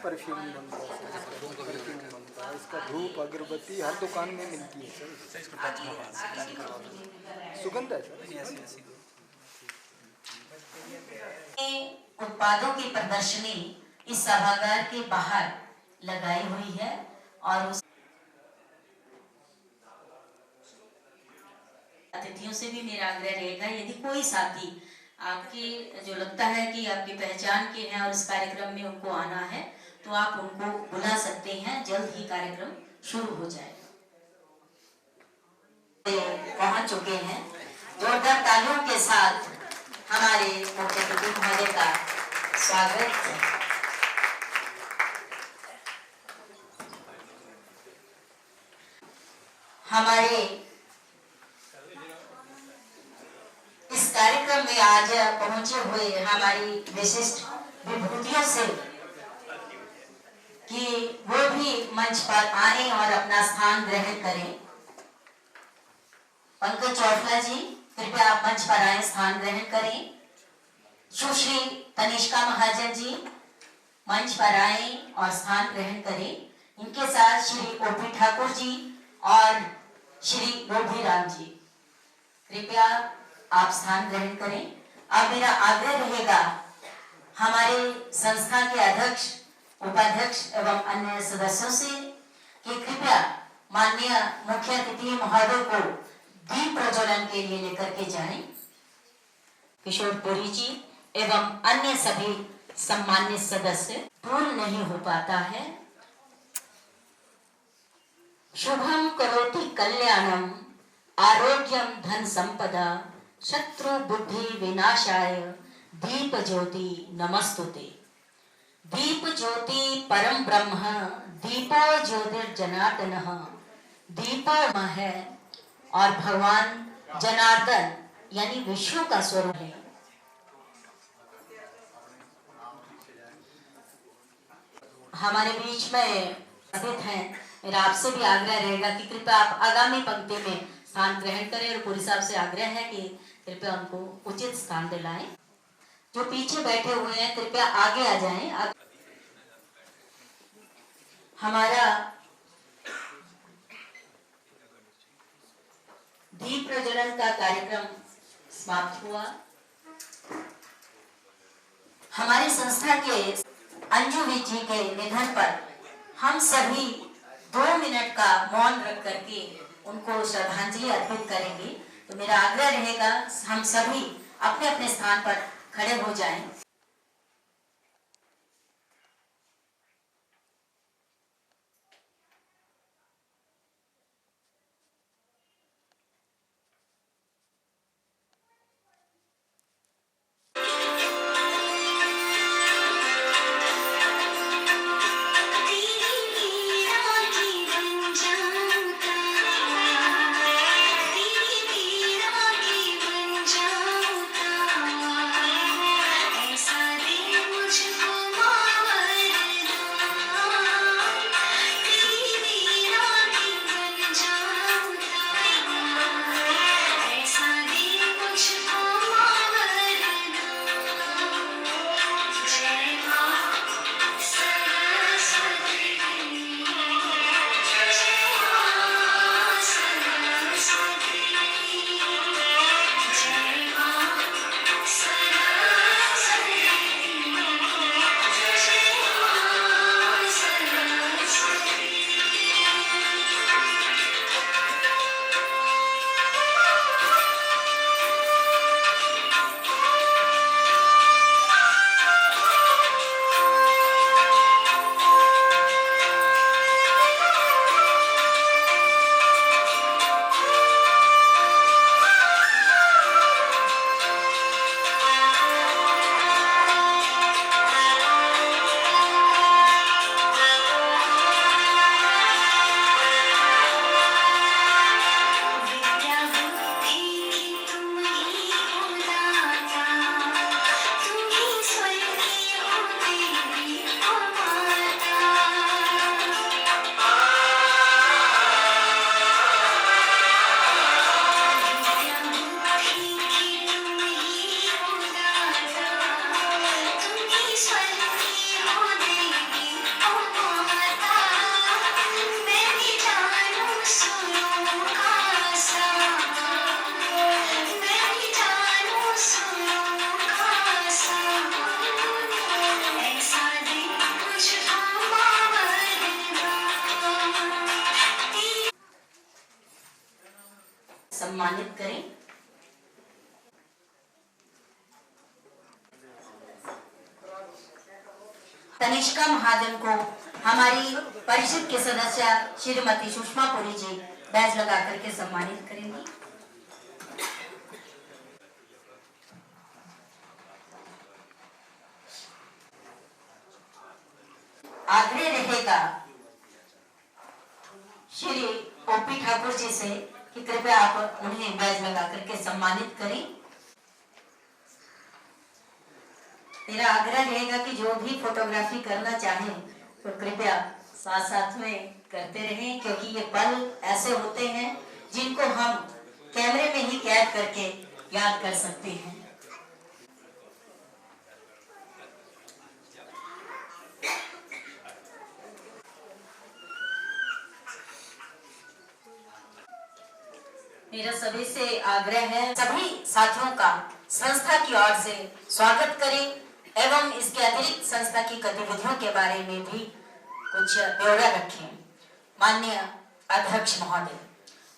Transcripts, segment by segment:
Perfume बनता है, इसका धूप अगरबत्ती हर दुकान में मिलती है सर। सुगंध है सर। उत्पादों की प्रदर्शनी इस सभागार के बाहर लगाई हुई है और उस अतिथियों से भी मेरा आग्रह रहेगा, यदि कोई साथी आपकी जो लगता है कि आपकी पहचान के हैं और इस कार्यक्रम में उनको आना है तो आप उनको बुला सकते हैं। जल्द ही कार्यक्रम शुरू हो जाएगा। पहुंच चुके हैं। जोरदार तालियों के साथ हमारे मुख्य अतिथि महोदय का स्वागत। हमारे इस कार्यक्रम में आज पहुंचे हुए हमारी विशिष्ट विभूतियों से कि वो भी मंच पर आए और अपना स्थान ग्रहण करें। पंकज चौफला जी कृपया आप मंच पर आए, स्थान ग्रहण करें। सुश्री तनिष्का महाजन जी मंच पर आए और स्थान ग्रहण करें। इनके साथ श्री ओपी ठाकुर जी और श्री गोभीराम जी कृपया आप स्थान ग्रहण करें। अब मेरा आग्रह रहेगा हमारे संस्था के अध्यक्ष, उपाध्यक्ष एवं अन्य सदस्यों से कि कृपया माननीय मुख्य अतिथि महोदय को दीप प्रज्वलन के लिए लेकर के जाएं। किशोर पुरी जी एवं अन्य सभी सम्मान्य सदस्य पूर्ण नहीं हो पाता है। शुभम करोति कल्याणम आरोग्यम धन संपदा शत्रु बुद्धि विनाशाय दीप ज्योति नमस्तुते। दीप ज्योति परम ब्रह्म दीपो ज्योतिर्जनार्दन। दीपो है और भगवान जनार्दन यानी विष्णु का स्वरूप है। हमारे बीच में उपस्थित हैं। मेरा आपसे भी आग्रह रहेगा कि कृपया आप आगामी पंक्ति में स्थान ग्रहण करें और पुरी साहब से आग्रह है कि कृपया उनको उचित स्थान दिलाएं। जो पीछे बैठे हुए हैं कृपया आगे आ जाएं। हमारा दीप प्रज्वलन का कार्यक्रम समाप्त हुआ। हमारी संस्था के अंजू जी के निधन पर हम सभी 2 मिनट का मौन रख करके उनको श्रद्धांजलि अर्पित करेंगे। तो मेरा आग्रह रहेगा हम सभी अपने अपने स्थान पर खड़े हो जाएं। सम्मानित करें। तनिष्का महाजन को हमारी परिषद के सदस्य श्रीमती सुषमा पुरी जी बैज लगा करके सम्मानित करेंगी। आग्रह रहेगा श्री ओपी ठाकुर जी से कि कृपया आप उन्हें बैज लगा करके सम्मानित करें। मेरा आग्रह रहेगा कि जो भी फोटोग्राफी करना चाहें तो कृपया साथ साथ में करते रहें, क्योंकि ये पल ऐसे होते हैं जिनको हम कैमरे में ही कैद करके याद कर सकते हैं। मेरा सभी से आग्रह है, सभी साथियों का संस्था की ओर से स्वागत करें एवं इसके अतिरिक्त संस्था की गतिविधियों के बारे में भी कुछ ब्यौरा रखें। माननीय अध्यक्ष महोदय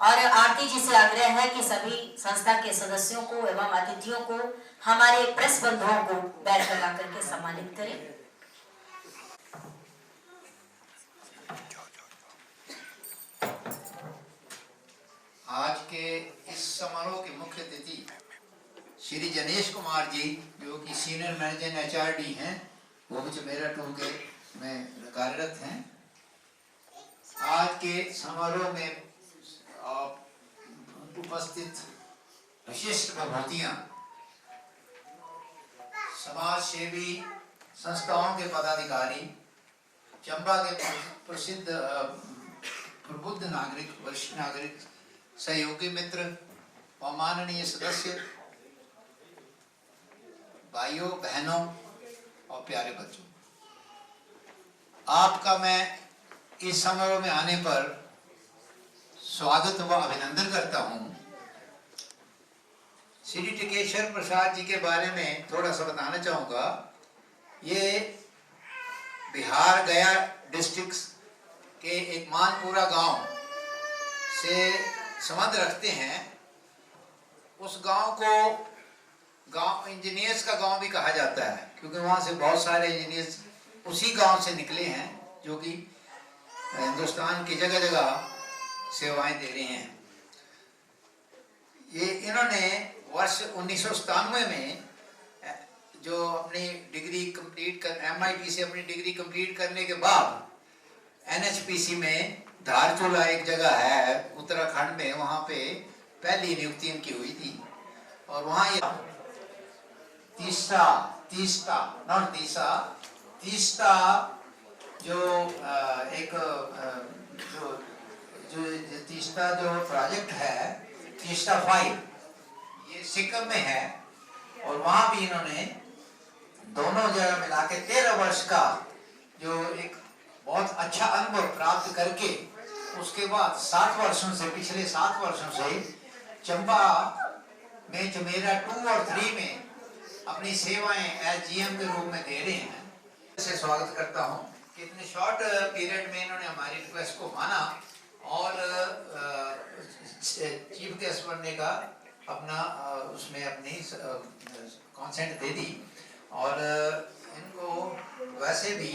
और आरती जी से आग्रह है कि सभी संस्था के सदस्यों को एवं अतिथियों को, हमारे प्रेस बंधुओं को बैज लगा करके सम्मानित करें। आज के इस समारोह के मुख्य अतिथि श्री जनेश कुमार जी, जो कि सीनियर मैनेजर एचआरडी हैं, वो भी चमेरा 2 के में कार्यरत हैं। आज के समारोह में उपस्थित विशिष्ट विभूतियां समाज सेवी संस्थाओं के पदाधिकारी, चंबा के प्रसिद्ध प्रबुद्ध नागरिक, वरिष्ठ नागरिक, सहयोगी मित्र और माननीय सदस्य, भाइयों बहनों और प्यारे बच्चों, आपका मैं इस समारोह में आने पर स्वागत व अभिनंदन करता हूं। श्री टिकेश्वर प्रसाद जी के बारे में थोड़ा सा बताना चाहूँगा। ये बिहार गया डिस्ट्रिक्ट के एक मानपुरा गांव से संबंध रखते हैं। उस गांव को गांव इंजीनियर्स का गांव भी कहा जाता है, क्योंकि वहाँ से बहुत सारे इंजीनियर्स उसी गांव से निकले हैं, जो कि हिंदुस्तान की जगह जगह सेवाएं दे रहे हैं। ये इन्होंने वर्ष 1997 में जो अपनी डिग्री कंप्लीट कर MIT से अपनी डिग्री कंप्लीट करने के बाद NHPC में धारचूला एक जगह है उत्तराखंड में, वहाँ पे पहली नियुक्ति इनकी हुई थी। और वहाँ ये तीसरा जो एक जो तीसरा जो प्रोजेक्ट है, तीसरा 5, ये सिक्किम में है। और वहाँ भी इन्होंने दोनों जगह मिला के 13 वर्ष का जो एक बहुत अच्छा अनुभव प्राप्त करके, उसके बाद 7 वर्षों से, पिछले 7 वर्षों से चंबा में चमेरा 2 और 3 में अपनी सेवाएं एज GM के रूप में दे रहे हैं। से स्वागत करता हूं कि इतने शॉर्ट पीरियड में इन्होंने हमारी रिक्वेस्ट को माना और चीफ गेस्ट बनने का अपना उसमें अपनी कॉन्सेंट दे दी। और इनको वैसे भी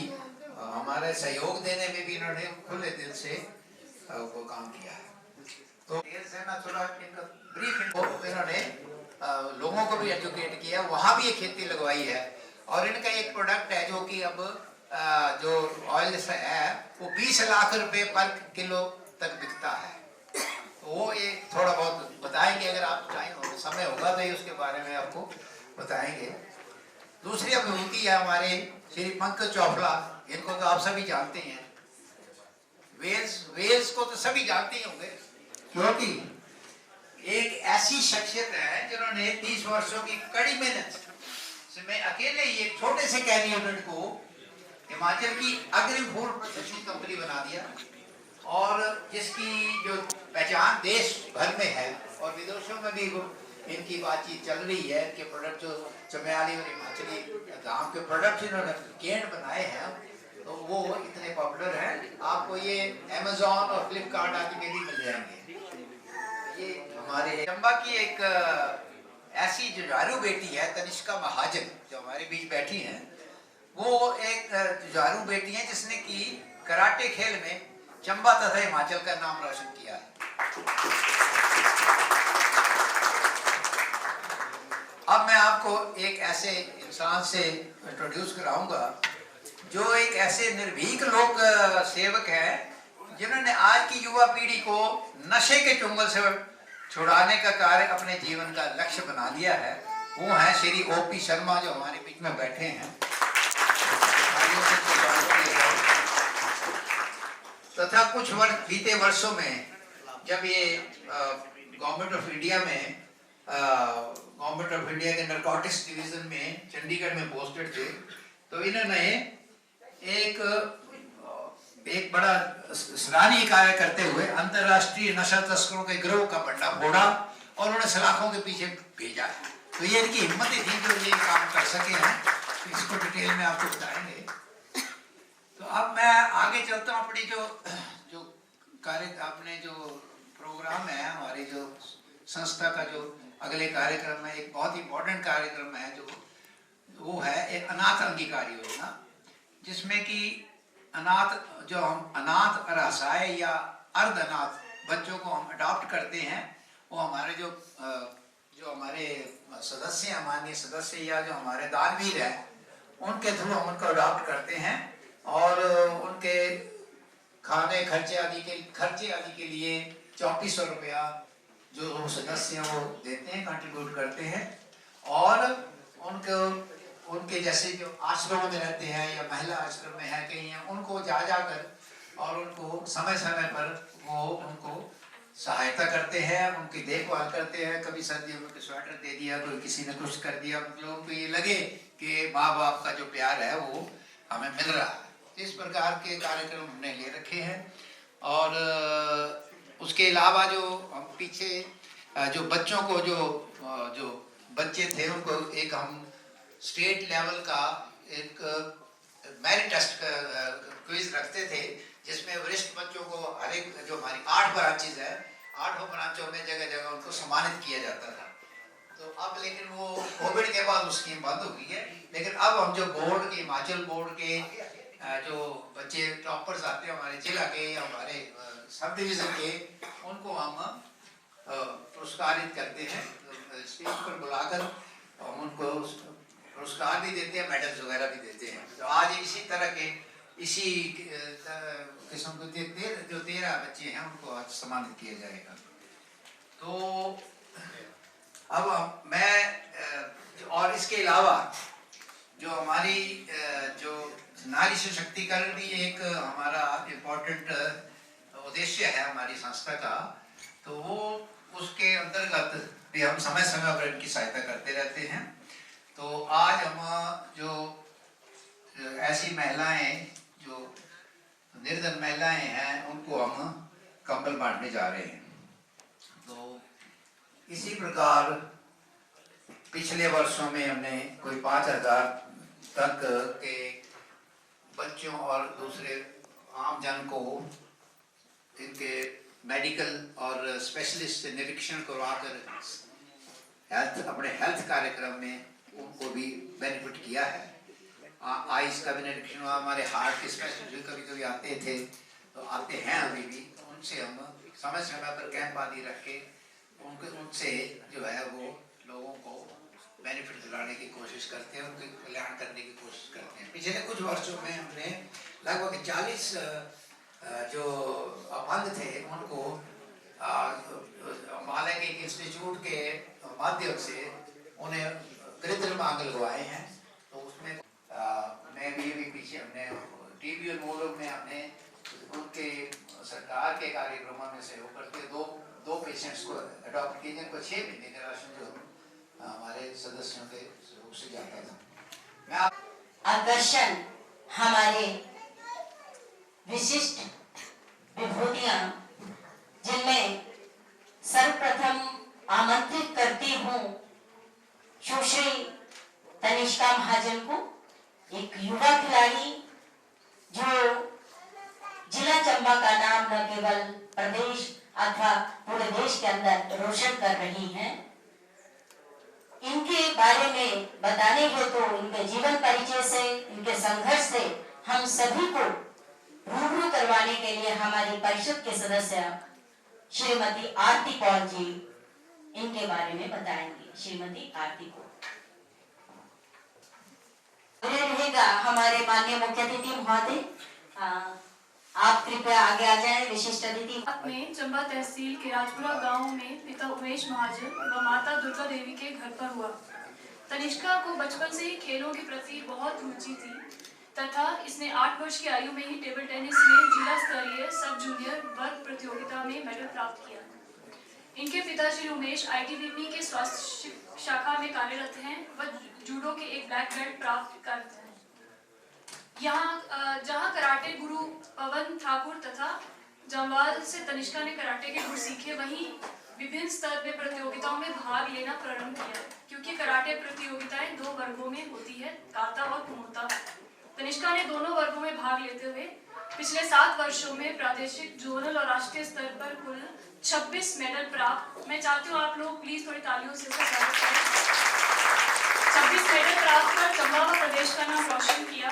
हमारे सहयोग देने में भी इन्होंने खुले दिल से वो काम किया है। तो मैं थोड़ा इनका ब्रीफ इन्होंने लोगों को भी एजुकेट किया, वहाँ भी ये खेती लगवाई है। और इनका एक प्रोडक्ट है जो कि अब जो ऑयल है वो 20 लाख रुपए पर किलो तक बिकता है। तो वो ये थोड़ा बहुत बताएंगे, अगर आप चाहें समय होगा तो ये उसके बारे में आपको बताएंगे। दूसरी अभिभूति है हमारे श्री पंकज चोपड़ा, इनको तो आप सभी जानते हैं। वेल्स को तो सभी जानते ही होंगे, क्योंकि एक ऐसी शख्सियत है जिन्होंने 30 वर्षों की कड़ी मेहनत से मैं अकेले ही एक छोटे से कैरी यूनिट को हिमाचल की अग्रिम फूड प्रोसेसिंग कंपनी बना दिया, और जिसकी जो पहचान देश भर में है और विदेशों में भी इनकी बातचीत चल रही है। इनके प्रोडक्ट जो चमेयाली और हिमाचली गांव के प्रोडक्ट इन्होंने केंट बनाए हैं, तो वो इतने पॉपुलर हैं। आपको ये अमेज़न और फ्लिपकार्ट आदि में भी मिल जाएंगे। ये हमारे चंबा की एक ऐसी जुझारू बेटी है तनिष्का महाजन, जो हमारे बीच बैठी हैं। वो एक जुझारू बेटी है जिसने कि कराटे खेल में चंबा तथा हिमाचल का नाम रोशन किया है। अब मैं आपको एक ऐसे इंसान से इंट्रोड्यूस कराऊंगा जो एक ऐसे निर्भीक लोक सेवक है जिन्होंने आज की युवा पीढ़ी को नशे के चुंगल से छुड़ाने का कार्य अपने जीवन का लक्ष्य बना लिया है। वो है श्री ओपी शर्मा, जो हमारे बीच में बैठे हैं। तथा कुछ बीते वर्षों में जब ये गवर्नमेंट ऑफ इंडिया में गवर्नमेंट ऑफ इंडिया के नारकोटिक्स डिवीजन में चंडीगढ़ में पोस्टेड थे, तो इन्होंने एक बड़ा सराहनीय कार्य करते हुए अंतर्राष्ट्रीय नशा तस्करों के गिरोह का पट्टा फोड़ा और उन्हें सलाखों के पीछे भेजा। तो ये इनकी हिम्मत ही थी जो ये काम कर सके हैं। तो इसको डिटेल में आपको बताएंगे। तो अब मैं आगे चलता हूँ अपनी जो कार्य अपने जो प्रोग्राम है, हमारी जो संस्था का जो अगले कार्यक्रम है, एक बहुत इंपॉर्टेंट कार्यक्रम है वो है एक अनाथ अंगीकार योजना, जिसमें कि जो हम अनाथ और असहाय या अर्ध अनाथ बच्चों को हम अडॉप्ट करते हैं, वो हमारे जो हमारे सदस्य, माननीय सदस्य या जो हमारे दानवीर हैं, उनके थ्रू हम उनको अडॉप्ट करते हैं और उनके खाने खर्चे आदि के लिए 3400 रुपया जो सदस्य हैं वो देते हैं, कंट्रीब्यूट करते हैं। और उनके जैसे जो आश्रमों में रहते हैं या महिला आश्रम में है कहीं है, उनको जाकर और उनको समय समय पर वो उनको सहायता करते हैं, उनकी देखभाल करते हैं। कभी सर्दियों में स्वेटर दे दिया, कोई किसी ने कुछ कर दिया, लोगों को ये लगे कि माँ बाप का जो प्यार है वो हमें मिल रहा है। इस प्रकार के कार्यक्रम हमने ले रखे हैं। और उसके अलावा जो हम पीछे जो बच्चों को जो बच्चे थे उनको एक हम स्टेट लेवल का एक मेरिट टेस्ट क्विज रखते थे, जिसमें वरिष्ठ बच्चों को हर एक जो हमारी 8 ब्रांचेज है, 8 ब्रांचों में जगह जगह उनको सम्मानित किया जाता था। तो अब लेकिन वो कोविड के बाद वो स्कीम बंद हो गई है। लेकिन अब हम जो बोर्ड के, हिमाचल बोर्ड के जो बच्चे टॉपर्स आते हैं हमारे जिला के या हमारे सब डिवीजन के, उनको हम पुरस्कारित करते हैं। स्टेज पर बुलाकर हम उनको पुरस्कार भी देते हैं, मेडल्स वगैरह भी देते हैं। तो आज इसी तरह के किस्म के जो 13 बच्चे हैं उनको आज सम्मानित किया जाएगा। तो अब मैं और इसके अलावा जो हमारी जो नारी सशक्तिकरण भी एक हमारा इम्पोर्टेंट उद्देश्य है हमारी संस्था का, तो वो उसके अंतर्गत भी हम समय समय पर इनकी सहायता करते रहते हैं। तो आज हम जो ऐसी महिलाएं जो निर्धन महिलाएं हैं उनको हम कंबल बांटने जा रहे हैं। तो इसी प्रकार पिछले वर्षों में हमने कोई 5000 तक के बच्चों और दूसरे आम जन को इनके मेडिकल और स्पेशलिस्ट निरीक्षण करवाकर अपने हेल्थ कार्यक्रम में उनको भी बेनिफिट किया है। आइस का भी निरीक्षण हुआ, हमारे हार्ट के स्पेशलिस्ट कभी आते थे, तो आते हैं अभी भी। उनसे हम समय समय पर कैंप आदि रख के उनसे जो है वो लोगों को बेनिफिट दिलाने की कोशिश करते हैं, उनके कल्याण करने की कोशिश करते हैं। पिछले कुछ वर्षों में हमने लगभग 40 जो अपंग थे उनको हिमालय के इंस्टीट्यूट के माध्यम से उन्हें कृत्रिम अंग लगवाए हैं। तो उसमें मैं भी पीछे हमने टीबी और मोलम में हमने उनके सरकार के कार्यक्रमों में सहयोग करके दो पेशेंट्स को अडॉप्ट किए, जिनको 6 महीने का राशन जो हमारे सदस्यों के सहयोग से जाता था। आकर्षण हमारे विशिष्ट विभूतियां, जिनमें सर्वप्रथम आमंत्रित करती हूँ सुश्री तनिष्का महाजन को, एक युवा खिलाड़ी जो जिला चंबा का नाम न केवल प्रदेश अथवा पूरे देश के अंदर रोशन कर रही हैं। इनके बारे में बताने हेतु इनके जीवन परिचय से, इनके संघर्ष से हम सभी को रूबरू करवाने के लिए हमारी परिषद के सदस्य श्रीमती आरती कौर जी इनके बारे में बताएंगे। श्रीमती आरती कौर रहेगा हमारे माननीय मुख्य अतिथि महोदय, आप कृपया आगे आ जाएं। विशिष्ट अतिथि में चंबा तहसील के राजपुरा गांव में पिता उमेश महाजन व माता दुर्गा देवी के घर पर हुआ। तनिष्का को बचपन से ही खेलों के प्रति बहुत रुचि थी तथा इसने 8 वर्ष की आयु में ही टेबल टेनिस में जिला स्तरीय सब जूनियर वर्ग प्रतियोगिता में मेडल प्राप्त किया। इनके पिता श्री उमेश ITBP के स्वास्थ्य शाखा में कार्यरत हैं व जूडो के एक ब्लैक बेल्ट प्राप्त करते हैं। जहां कराटे गुरु पवन ठाकुर तथा जमवाल से तनिष्का ने कराटे के गुर सीखे, वहीं विभिन्न स्तर पे प्रतियोगिताओं में भाग लेना प्रारंभ किया। क्योंकि कराटे प्रतियोगिताएं 2 वर्गों में होती है, काता और कुमुता। तनिष्का ने दोनों वर्गों में भाग लेते हुए पिछले 7 वर्षों में प्रादेशिक, जोनल और राष्ट्रीय स्तर पर कुल 26 मेडल प्राप्त। मैं चाहती हूँ आप लोग प्लीज थोड़ी तालियों से स्वागत करें। 26 मेडल प्राप्त कर चंबा व प्रदेश का नाम रोशन किया।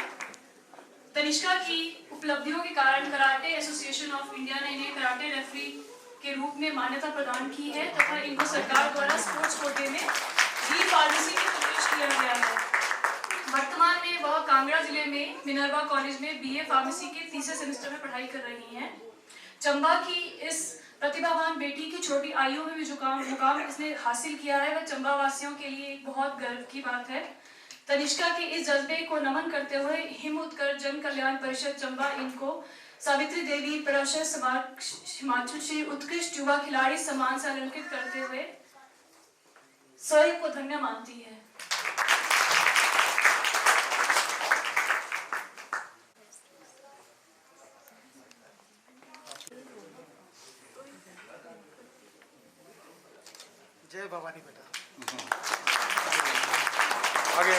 तनिष्का की उपलब्धियों के कारण कराटे एसोसिएशन ऑफ इंडिया ने इन्हें कराटे रेफरी के रूप में मान्यता प्रदान की है तथा इनको सरकार द्वारा स्पोर्ट्स कोटे में बी फार्मेसी में प्रवेश किया गया है। वर्तमान में वह कांगड़ा जिले में मिनर्वा कॉलेज में BA फार्मेसी के 3रे सेमेस्टर में पढ़ाई कर रही हैं। चंबा की इस प्रतिभावान बेटी की छोटी आयु में भी जो मुकाम इसने हासिल किया है वह चंबा वासियों के लिए एक बहुत गर्व की बात है। तनिष्का के इस जज्बे को नमन करते हुए हिम उत्कर्ष जन कल्याण परिषद चंबा इनको सावित्री देवी प्रशस्त समाज हिमाचल श्री उत्कृष्ट युवा खिलाड़ी सम्मान से अलंकृत करते हुए स्वयं को धन्य मानती है। जय भवानी बेटा। आगे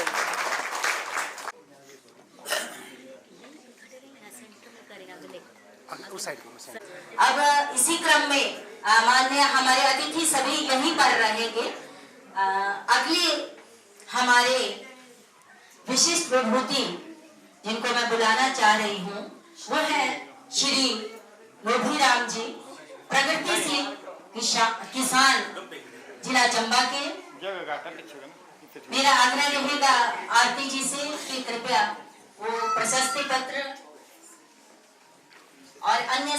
उस साइड। अब इसी क्रम में माननीय हमारे अतिथि सभी यहीं पर रहेंगे। अगले हमारे विशिष्ट विभूति जिनको मैं बुलाना चाह रही हूँ वो है श्री लोभीराम जी, प्रगतिशील किसान जिला चंबा के। मेरा आग्रह रहेगा आरती जी से कि कृपया वो प्रशस्ति पत्र और अन्य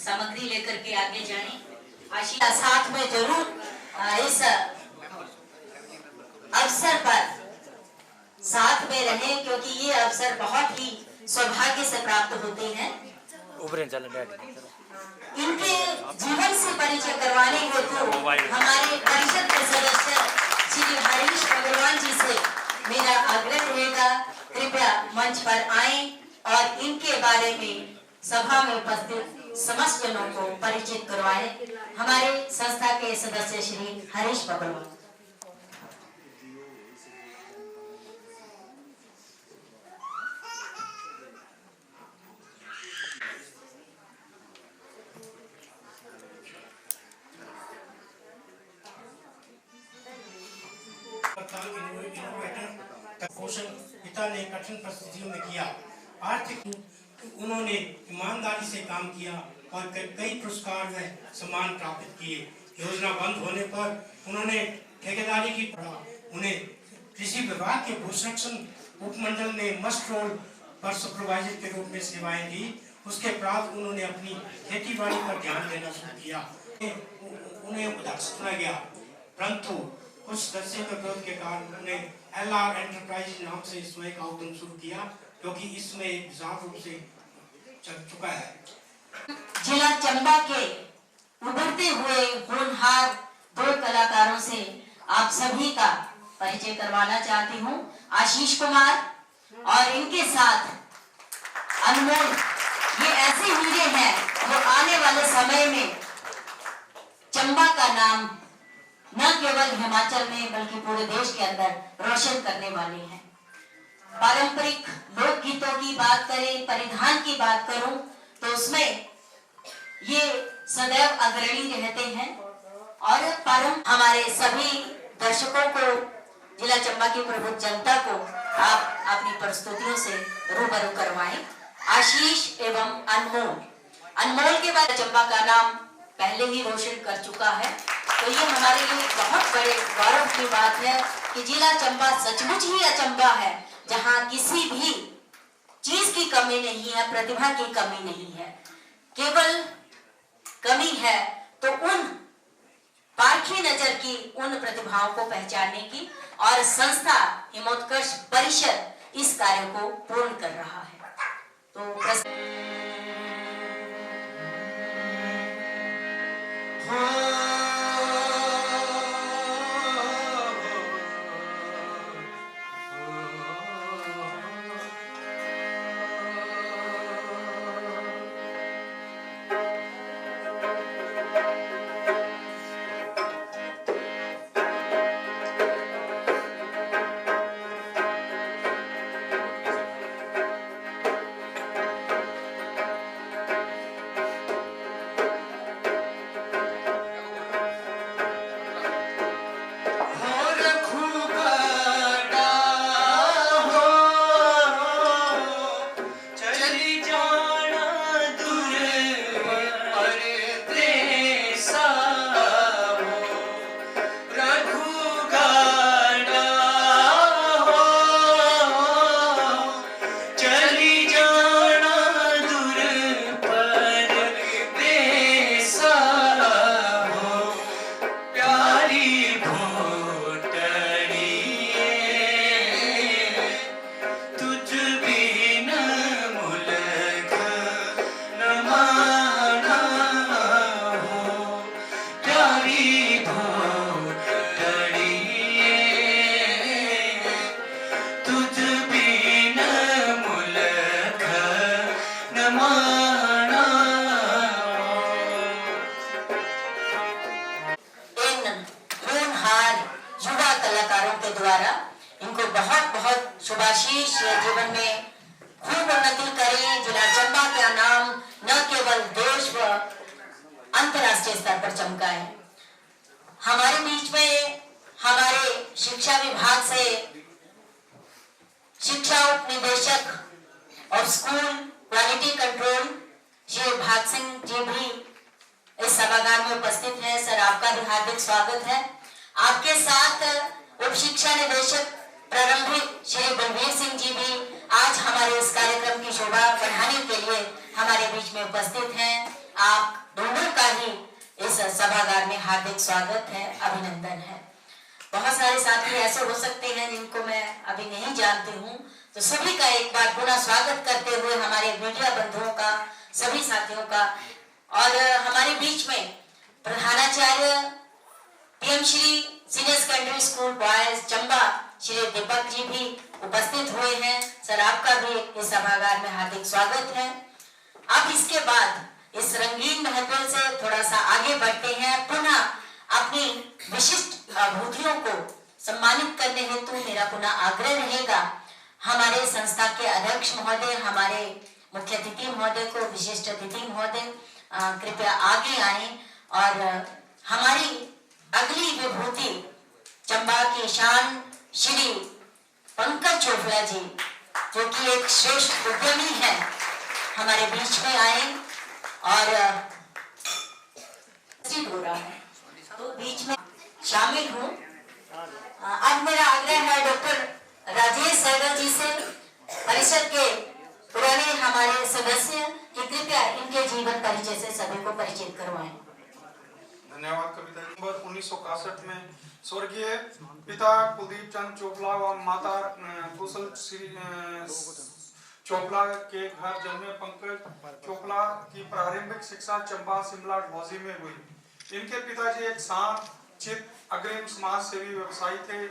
सामग्री लेकर के आगे जाएं। आशीष साथ में जरूर इस अवसर पर साथ में रहें क्योंकि ये अवसर बहुत ही सौभाग्य से प्राप्त होते हैं। इनके जीवन से परिचय करवाने हेतु हमारे परिषद के सदस्य श्री हरीश अग्रवाल जी से मेरा आग्रह रहेगा कृपया मंच पर आएं और इनके बारे में सभा में उपस्थित समस्त जनों को परिचित करवाएं। हमारे संस्था के सदस्य श्री हरीश अग्रवाल। पोषण पिता ने कठिन परिस्थितियों में किया। आर्थिक उन्होंने ईमानदारी से काम किया और कई पुरस्कार व सम्मान प्राप्त किए। योजना बंद होने पर उन्होंने ठेकेदारी की पढ़ा। उन्हें कृषि विभाग के भूसंरक्षण उपमंडल में मस्ट रोल पर सुपरवाइजर के रूप में सेवाएं दी। उसके बाद उन्होंने अपनी खेती बाड़ी पर ध्यान देना शुरू किया। उन्हें उदास चुना गया, परंतु कुछ सदस्यों के विरोध के कारण उन्हें LR एंटरप्राइज नाम से स्वयं का उद्यम शुरू किया, क्योंकि इसमें विशाल रूप से चल चुका है। जिला चंबा के उभरते हुए होनहार 2 कलाकारों से आप सभी का परिचय करवाना चाहती हूँ। आशीष कुमार और इनके साथ अनमोल, ये ऐसे हीरे हैं जो आने वाले समय में चंबा का नाम न केवल हिमाचल में बल्कि पूरे देश के अंदर रोशन करने वाले हैं। पारंपरिक लोक गीतों की बात करें, परिधान की बात करूं तो उसमें ये सदैव अग्रणी रहते हैं। और परम हमारे सभी दर्शकों को, जिला चंबा की प्रबुद्ध जनता को आप अपनी प्रस्तुतियों से रूबरू करवाएं। आशीष एवं अनमोल, अनमोल के बाद चंबा का नाम पहले ही रोशन कर चुका है, तो ये हमारे लिए बहुत बड़े गौरव की बात है कि जिला चंबा सचमुच ही अचंबा है, जहाँ किसी भी चीज की कमी नहीं है, प्रतिभा की कमी नहीं है। केवल कमी है तो उन पारखी नजर की उन प्रतिभाओं को पहचानने की, और संस्था हिमोत्कर्ष परिषद इस कार्य को पूर्ण कर रहा है। तो द्वारा इनको बहुत बहुत शुभाशीष, जीवन में खूब उन्नति करें। जिला चंबा का नाम न केवल देश व अंतर्राष्ट्रीय स्तर पर चमकाए। हमारे बीच में हमारे शिक्षा विभाग से शिक्षा उप निदेशक और स्कूल क्वालिटी कंट्रोल श्री भाग सिंह जी भी इस सभागार में उपस्थित हैं। सर, आपका भी हार्दिक स्वागत है। आपके साथ उप शिक्षा निदेशक प्रारंभिक श्री बलबीर सिंह जी भी आज हमारे इस कार्यक्रम की शोभा बढ़ाने के लिए हमारे बीच में उपस्थित हैं। आप दोनों का ही इस सभागार में हार्दिक स्वागत है, अभिनंदन है। बहुत सारे साथी ऐसे हो सकते हैं जिनको मैं अभी नहीं जानती हूँ, तो सभी का एक बार पुनः स्वागत करते हुए हमारे मीडिया बंधुओं का, सभी साथियों का, और हमारे बीच में प्रधानाचार्य PM Shri senior secondary school boys Chamba Shri Deepak ji भी उपस्थित हुए हैं। सर, आपका भी इस सभागार में हार्दिक स्वागत है। अब इसके बाद इस रंगीन महफिल से थोड़ा सा आगे बढ़ते हैं। पुनः अपनी विशिष्ट अनुभूतियों को सम्मानित करने हेतु मेरा पुनः आग्रह रहेगा हमारे संस्था के अध्यक्ष महोदय, हमारे मुख्य अतिथि महोदय को, विशिष्ट अतिथि महोदय कृपया आगे आए और हमारी अगली विभूति चंबा की शान श्री पंकज चोपड़ा जी, जो कि एक श्रेष्ठ उद्यमी है, हमारे बीच में आए और हो रहा है तो बीच में शामिल हूँ। अब मेरा आग्रह है डॉक्टर राजेश सहगल जी से, परिषद के पुराने हमारे सदस्य, कि कृपया इनके जीवन परिचय से सभी को परिचित करवाएं। धन्यवाद कविता। नवंबर 1961 में स्वर्गीय पिता कुलदीप चंद चोपड़ा व माता कुशल श्री चोपड़ा के घर जन्मे पंकज चोपड़ा की प्रारंभिक शिक्षा चंबा शिमला ढोजी में हुई। इनके पिताजी एक शांत चित अग्रिम समाज सेवी व्यवसायी थे।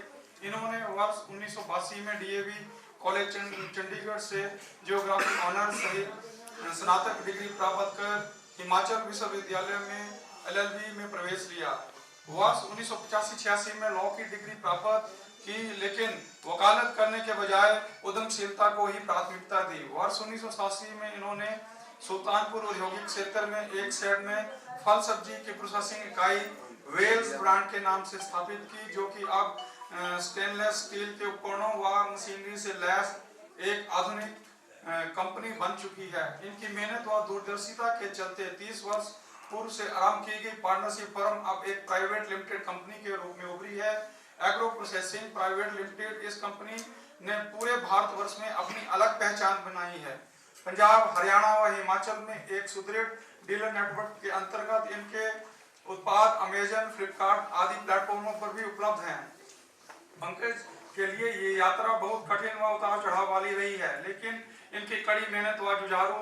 इन्होंने वर्ष 1982 में डीएवी कॉलेज चंडीगढ़ से जियोग्राफी ऑनर्स सहित स्नातक डिग्री प्राप्त कर हिमाचल विश्वविद्यालय में एलएलबी में प्रवेश लिया। वर्ष 1985-86 में लॉ की डिग्री प्राप्त की, लेकिन वकालत करने के बजाय उद्यमशीलता को ही प्राथमिकता दी। वर्ष 1987 में इन्होंने सुल्तानपुर औद्योगिक क्षेत्र में एक शेड में फल सब्जी की प्रोसेसिंग इकाई वेल्स ब्रांड के नाम से स्थापित की, जो कि अब स्टेनलेस स्टील के उपकरणों व मशीनरी से लैस एक आधुनिक कंपनी बन चुकी है। इनकी मेहनत व दूरदर्शिता के चलते 30 वर्ष पूर्व से आरंभ की गई पार्टनरशिप फर्म अब एक प्राइवेट लिमिटेड कंपनी के रूप में उभरी है। एग्रो प्रोसेसिंग प्राइवेट लिमिटेड इस कंपनी ने पूरे भारतवर्ष में अपनी अलग पहचान बनाई है। पंजाब, हरियाणा व हिमाचल में एक सुदृढ़ डीलर नेटवर्क के अंतर्गत इनके उत्पाद अमेजन, फ्लिपकार्ट आदि प्लेटफॉर्मों पर भी उपलब्ध हैं। पंकज के लिए ये यात्रा बहुत कठिन व उतार चढ़ाव वाली रही है, लेकिन इनकी कड़ी मेहनत व जुझारू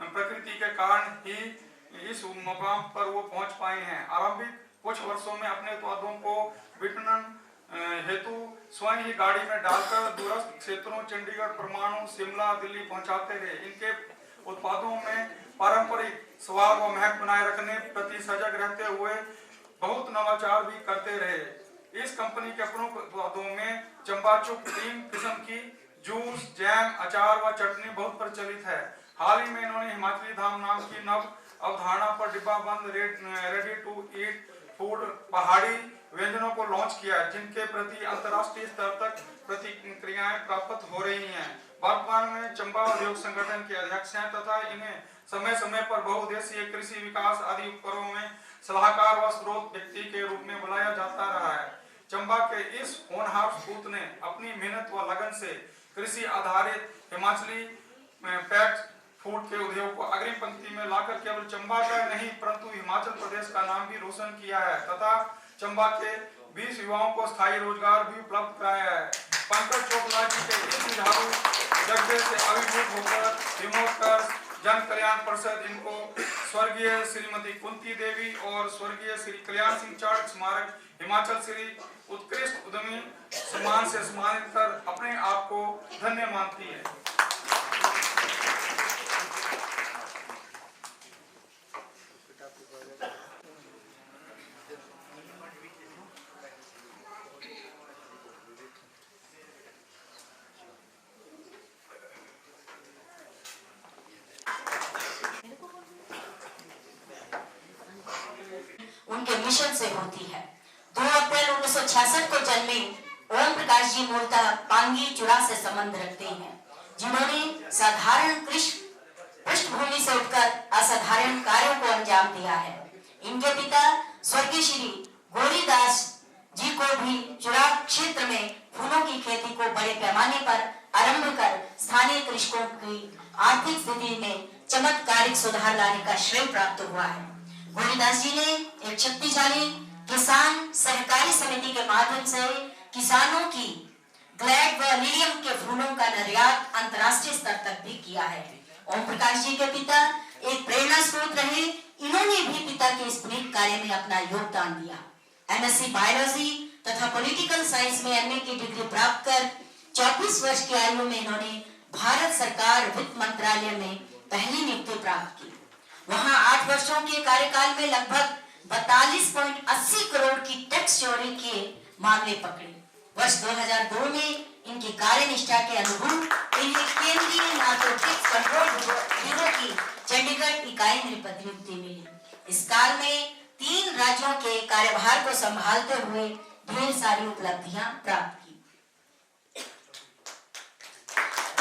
प्रकृति के कारण ही इस मुकाम पर वो पहुंच पाए हैं। आरंभिक कुछ वर्षों में अपने उत्पादों को विपणन हेतु स्वयं ही गाड़ी में डालकर दूरस्थ क्षेत्रों चंडीगढ़, परमाणु, शिमला, दिल्ली पहुंचाते रहे। इनके उत्पादों में पारंपरिक स्वाद व महक बनाए रखने प्रति सजग रहते हुए बहुत नवाचार भी करते रहे। इस कंपनी के प्रमुख उत्पादों में चंपाचूक 3 किस्म की जूस, जैम, अचार व चटनी बहुत प्रचलित है। हाल ही में इन्होंने हिमाचली धाम नाम की नव अवधारणा पर डिब्बाबंद रेडी टू ईट फूड पहाड़ी व्यंजनों को लॉन्च किया, जिनके प्रति अंतर्राष्ट्रीय स्तर तक प्रतिक्रियाएं प्राप्त हो रही हैं। वर्तमान में चंबा उद्योग संगठन के अध्यक्ष हैं तथा इन्हें समय समय पर बहुउद्देशीय कृषि विकास आदि उपक्रमों में सलाहकार व स्रोत व्यक्ति के रूप में बुलाया जाता रहा है। चंबा के इस होनहार सपूत ने अपनी मेहनत व लगन से कृषि आधारित हिमाचली पैक्ड फूड के उद्योग को अग्रिम पंक्ति में लाकर केवल चंबा का नहीं परंतु हिमाचल प्रदेश का नाम भी रोशन किया है तथा चंबा के 20 युवाओं को स्थायी रोजगार भी उपलब्ध कराया है। पंकज चोपला जी के इस सुझाव जज्बे से अभिभूत होकर हिमोत्कर्ष जन कल्याण परिषद इनको स्वर्गीय श्रीमती कुंती देवी और स्वर्गीय श्री कल्याण सिंह चार्ट स्मारक हिमाचल श्री उत्कृष्ट उद्यमी सम्मान से सम्मानित कर अपने आप को धन्य मानती है। उनके मिशन से होती है। 2 अप्रैल 1966 को जन्मे ओम प्रकाश जी मूलतः पांगी चुरा से संबंध रखते हैं, जिन्होंने साधारण कृषि पृष्ठभूमि से उठकर असाधारण कार्यों को अंजाम दिया है। इनके पिता स्वर्गीय श्री गौरीदास जी को भी चुरा क्षेत्र में फूलों की खेती को बड़े पैमाने पर आरंभ कर स्थानीय कृषकों की आर्थिक स्थिति में चमत्कारिक सुधार लाने का श्रेय प्राप्त हुआ है। गौरीदास जी ने एक शक्तिशाली किसान सहकारी समिति के माध्यम से किसानों की ग्लैड व लिलियम के फूलों का निर्यात अंतर्राष्ट्रीय स्तर तक भी किया है। ओम प्रकाश जी के पिता एक प्रेरणा स्रोत रहे। इन्होंने भी पिता के इस पुनीत कार्य में अपना योगदान दिया। एमएससी बायोलॉजी तथा पॉलिटिकल साइंस में एमए की डिग्री प्राप्त कर 24 वर्ष की आयु में इन्होंने भारत सरकार वित्त मंत्रालय में पहली नियुक्ति प्राप्त की। वहां 8 वर्षों के कार्यकाल में लगभग 42.80 करोड़ की टैक्स चोरी के मामले पकड़े। वर्ष 2002 में इनकी कार्यनिष्ठा के अनुरूप इन्हें केंद्रीय नारकोटिक्स कंट्रोल ब्यूरो की चंडीगढ़ इकाई में पदोन्नति मिली। इस काल में 3 राज्यों के कार्यभार को संभालते हुए ढेर सारी उपलब्धियां प्राप्त की।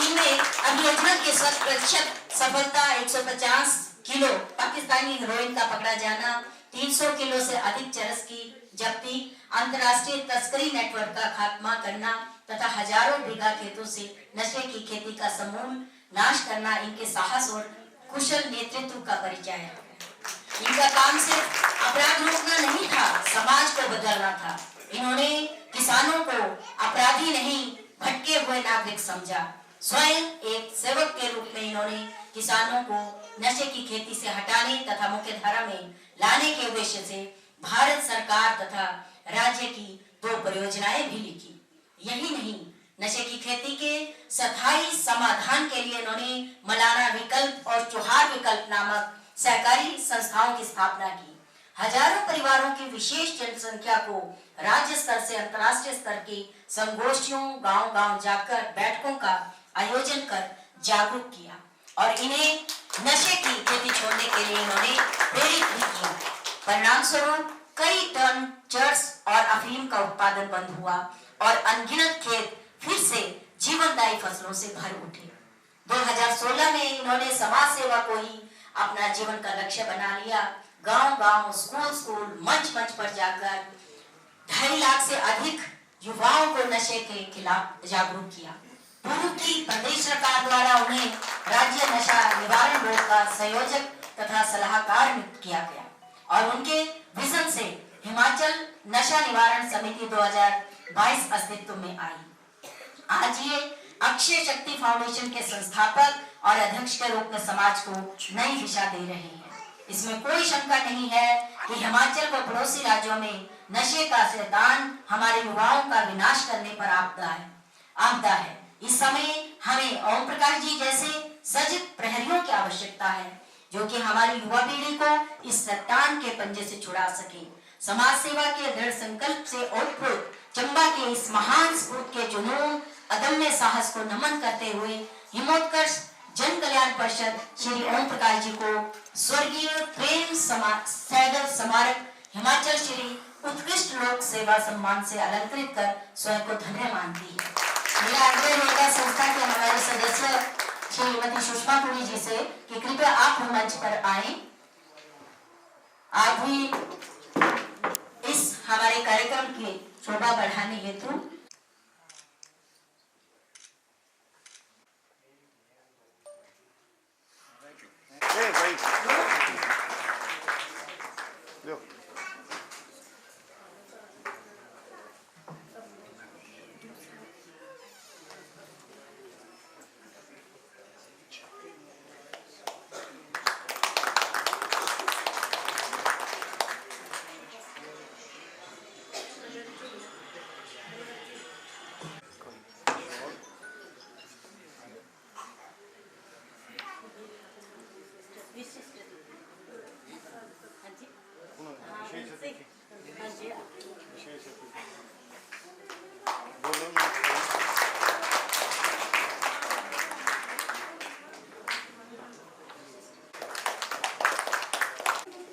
इनमें अभियोजन के 100% सफलता, 150 किलो पाकिस्तानी हेरोइन का पकड़ा जाना, 300 किलो से अधिक चरस की जब्ती, अंतर्राष्ट्रीय तस्करी नेटवर्क का खात्मा करना तथा हजारों बीघा खेतों से नशे की खेती का समूल नाश करना इनके साहस और कुशल नेतृत्व का परिचय है। इनका काम सिर्फ अपराध रोकना नहीं था, समाज को बदलना था। इन्होंने किसानों को अपराधी नहीं, भटके हुए नागरिक समझा। स्वयं एक सेवक के रूप में इन्होंने किसानों को नशे की खेती से हटाने तथा मुख्य धारा में लाने के उद्देश्य से भारत सरकार तथा राज्य की 2 परियोजनाएं भी लिखी। यही नहीं, नशे की खेती के स्थायी समाधान के लिए इन्होंने मलाना विकल्प और चोहार विकल्प नामक सहकारी संस्थाओं की स्थापना की। हजारों परिवारों की विशेष जनसंख्या को राज्य स्तर से अंतर्राष्ट्रीय स्तर की संगोष्ठियों, गांव-गांव जाकर बैठकों का आयोजन कर जागरूक किया और इन्हें नशे की खेती छोड़ने के लिए इन्होंने प्रेरित भी किया। परिणाम स्वरूप कई टन चर्स और अफीम का उत्पादन बंद हुआ और अनगिनत खेत फिर से जीवनदायी फसलों से भर उठे। 2016 में इन्होंने समाज सेवा को ही अपना जीवन का लक्ष्य बना लिया। गांव-गांव, स्कूल-स्कूल, मंच-मंच पर जाकर 2.5 लाख से अधिक युवाओं को नशे के खिलाफ जागरूक किया। पूर्व की प्रदेश सरकार द्वारा उन्हें राज्य नशा निवारण बोर्ड का संयोजक तथा सलाहकार नियुक्त किया गया और उनके विजन से हिमाचल नशा निवारण समिति 2022 अस्तित्व में आई। आज ये अक्षय शक्ति फाउंडेशन के संस्थापक और अध्यक्ष के रूप में समाज को नई दिशा दे रहे हैं। इसमें कोई शंका नहीं है कि हिमाचल व पड़ोसी राज्यों में नशे का शैतान हमारे युवाओं का विनाश करने पर आपदा है। इस समय हमें ओम प्रकाश जी जैसे सजग प्रहरियों की आवश्यकता है, जो कि हमारी युवा पीढ़ी को इस शैतान के पंजे से छुड़ा सके। समाज सेवा के दृढ़ संकल्प से ओतप्रोत चंबा के इस महान स्पूत के जुनून, अदम्य साहस को नमन करते हुए हिमोत्कर्ष जन कल्याण परिषद श्री ओम प्रकाश जी को स्वर्गीय प्रेम सैगल स्मारक हिमाचल श्री उत्कृष्ट लोक सेवा सम्मान से अलंकृत कर स्वयं को धन्य मानती है। मेरा आग्रह होगा संस्था के हमारे सदस्य श्रीमती सुषमा पुरी जी से कि कृपया आप मंच पर आए। आप भी इस हमारे कार्यक्रम की शोभा बढ़ाने हेतु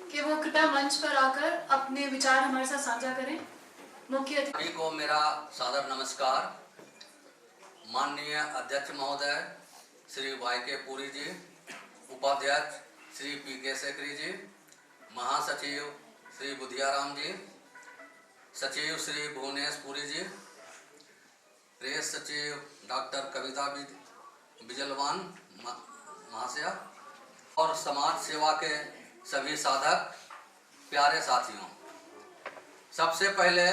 कि वो कृपया मंच पर आकर अपने विचार हमारे साथ साझा करें। मुख्य सभी को मेरा सादर नमस्कार। माननीय अध्यक्ष महोदय श्री वाई.के. पुरी जी, उपाध्यक्ष श्री पी.के. सेकरी जी, महासचिव श्री बुधियाराम जी, सचिव श्री भुवनेश पुरी जी, प्रेस सचिव डॉक्टर कविता बिजलवान महाशया और समाज सेवा के सभी साधक, प्यारे साथियों, सबसे पहले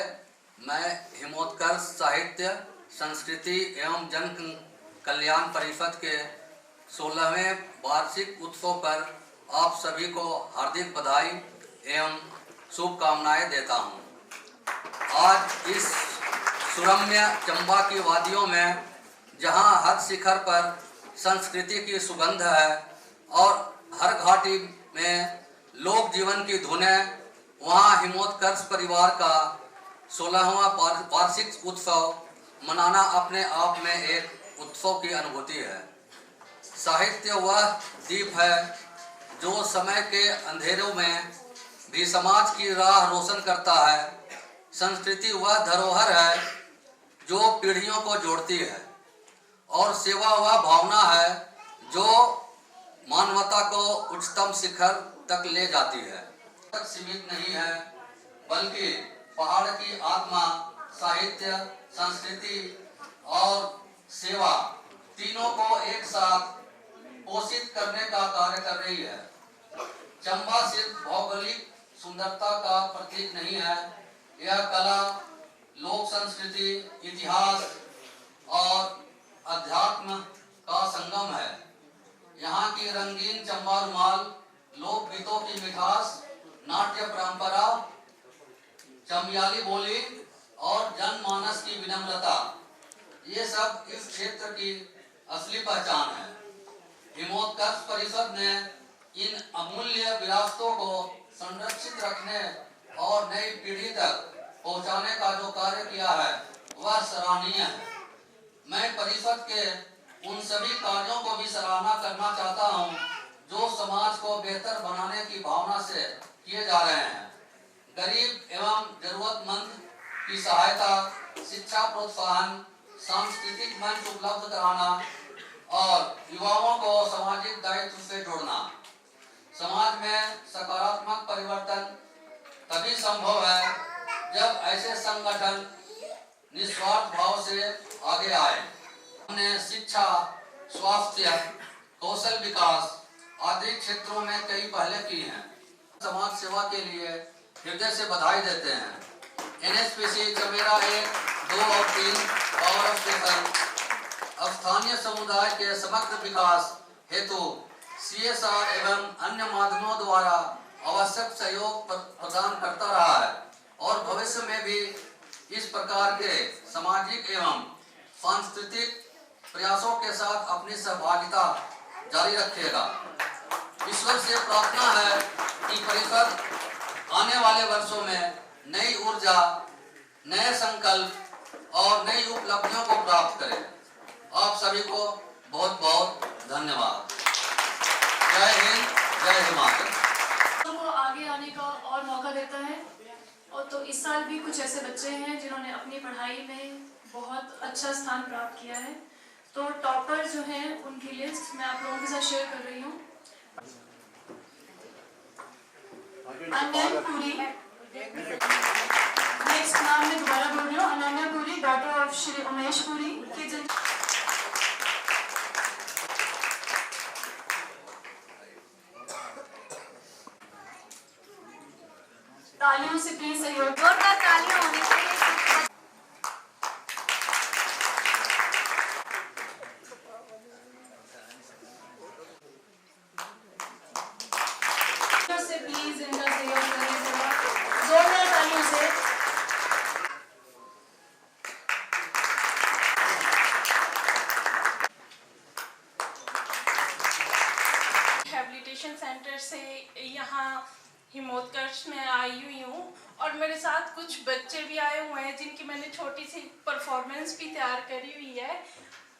मैं हिमोत्कर्ष साहित्य संस्कृति एवं जन कल्याण परिषद के 16वें वार्षिक उत्सव पर आप सभी को हार्दिक बधाई एवं शुभकामनाएं देता हूं। आज इस सुरम्य चंबा की वादियों में जहां हर शिखर पर संस्कृति की सुगंध है और हर घाटी में लोक जीवन की धुनें, वहां हिमोत्कर्ष परिवार का 16वां वार्षिक उत्सव मनाना अपने आप में एक उत्सव की अनुभूति है। साहित्य वह दीप है जो समय के अंधेरों में भी समाज की राह रोशन करता है। संस्कृति वह धरोहर है जो पीढ़ियों को जोड़ती है और सेवा वह भावना है जो मानवता को उच्चतम शिखर तक ले जाती है। सीमित नहीं है बल्कि पहाड़ की आत्मा साहित्य, संस्कृति और सेवा तीनों को एक साथ पोषित करने का कार्य कर रही है। चंबा सिर्फ भौगोलिक सुंदरता का प्रतीक नहीं है, यह कला, लोक संस्कृति, इतिहास और अध्यात्म का संगम है। यहाँ की रंगीन चंबा रुमाल, लोक गीतों की मिठास, नाट्य परंपरा, चमियाली बोली और जनमानस की विनम्रता, ये सब इस क्षेत्र की असली पहचान है। हिमोत्कर्ष परिषद ने इन अमूल्य विरासतों को संरक्षित रखने और नई पीढ़ी तक पहुंचाने का जो कार्य किया है वह सराहनीय है। मैं परिषद के उन सभी कार्यों को भी सराहना करना चाहता हूं जो समाज को बेहतर बनाने की भावना से किए जा रहे हैं। गरीब एवं जरूरतमंद की सहायता, शिक्षा प्रोत्साहन, सांस्कृतिक मंच उपलब्ध कराना और युवाओं को सामाजिक दायित्व से जोड़ना। समाज में सकारात्मक परिवर्तन तभी संभव है जब ऐसे संगठन निस्वार्थ भाव से आगे आए। हमने शिक्षा, स्वास्थ्य, कौशल विकास आदि क्षेत्रों में कई पहले की हैं। समाज सेवा के लिए हृदय से बधाई देते हैं। NHPC चमेरा 1, 2 और 3 पावर स्टेशन अब स्थानीय समुदाय के समग्र विकास हेतु CSR एवं अन्य माध्यमों द्वारा आवश्यक सहयोग प्रदान करता रहा है और भविष्य में भी इस प्रकार के सामाजिक एवं सांस्कृतिक प्रयासों के साथ अपनी सहभागिता जारी रखेगा। ईश्वर से प्रार्थना है कि परिषद आने वाले वर्षों में नई ऊर्जा, नए संकल्प और नई उपलब्धियों को प्राप्त करे। आप सभी को बहुत बहुत धन्यवाद। जय हिंद, जय हिमाचल। को आगे आने का और मौका देता है। और तो इस साल भी कुछ ऐसे बच्चे हैं जिन्होंने अपनी पढ़ाई में बहुत अच्छा स्थान प्राप्त किया है। तो टॉपर जो हैं उनकी लिस्ट मैं आप लोगों के साथ शेयर कर रही हूँ। अनन्या पुरी, नेक्स्ट नाम मैं दोबारा बोल रही हूँ। अनन्या पुरी, डॉटर ऑफ श्री उमेश पुरी की तालियों से प्लीज सहयोग। जोरदार तालियां होनी चाहिए। से प्लीज इनका सहयोग करें जरा जोरदार तालियों से। रिहेबिलिटेशन सेंटर से यहाँ हिमोत्कर्ष में आई हुई हूँ और मेरे साथ कुछ बच्चे भी आए हुए हैं जिनकी मैंने छोटी सी परफॉर्मेंस भी तैयार करी हुई है।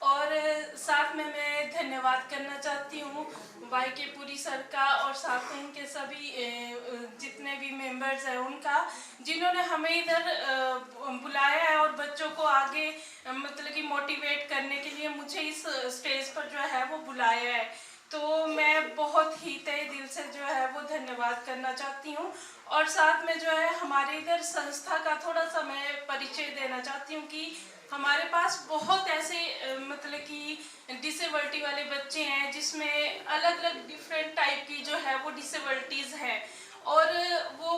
और साथ में मैं धन्यवाद करना चाहती हूँ YK पुरी सर का और साथ में इनके सभी जितने भी मेंबर्स हैं उनका, जिन्होंने हमें इधर बुलाया है और बच्चों को आगे मतलब कि मोटिवेट करने के लिए मुझे इस स्टेज पर जो है वो बुलाया है। तो मैं बहुत ही तहे दिल से जो है वो धन्यवाद करना चाहती हूँ। और साथ में जो है हमारे इधर संस्था का थोड़ा सा मैं परिचय देना चाहती हूँ कि हमारे पास बहुत ऐसे मतलब कि डिसेबिलिटी वाले बच्चे हैं जिसमें अलग अलग डिफरेंट टाइप की जो है वो डिसेबिलिटीज़ हैं और वो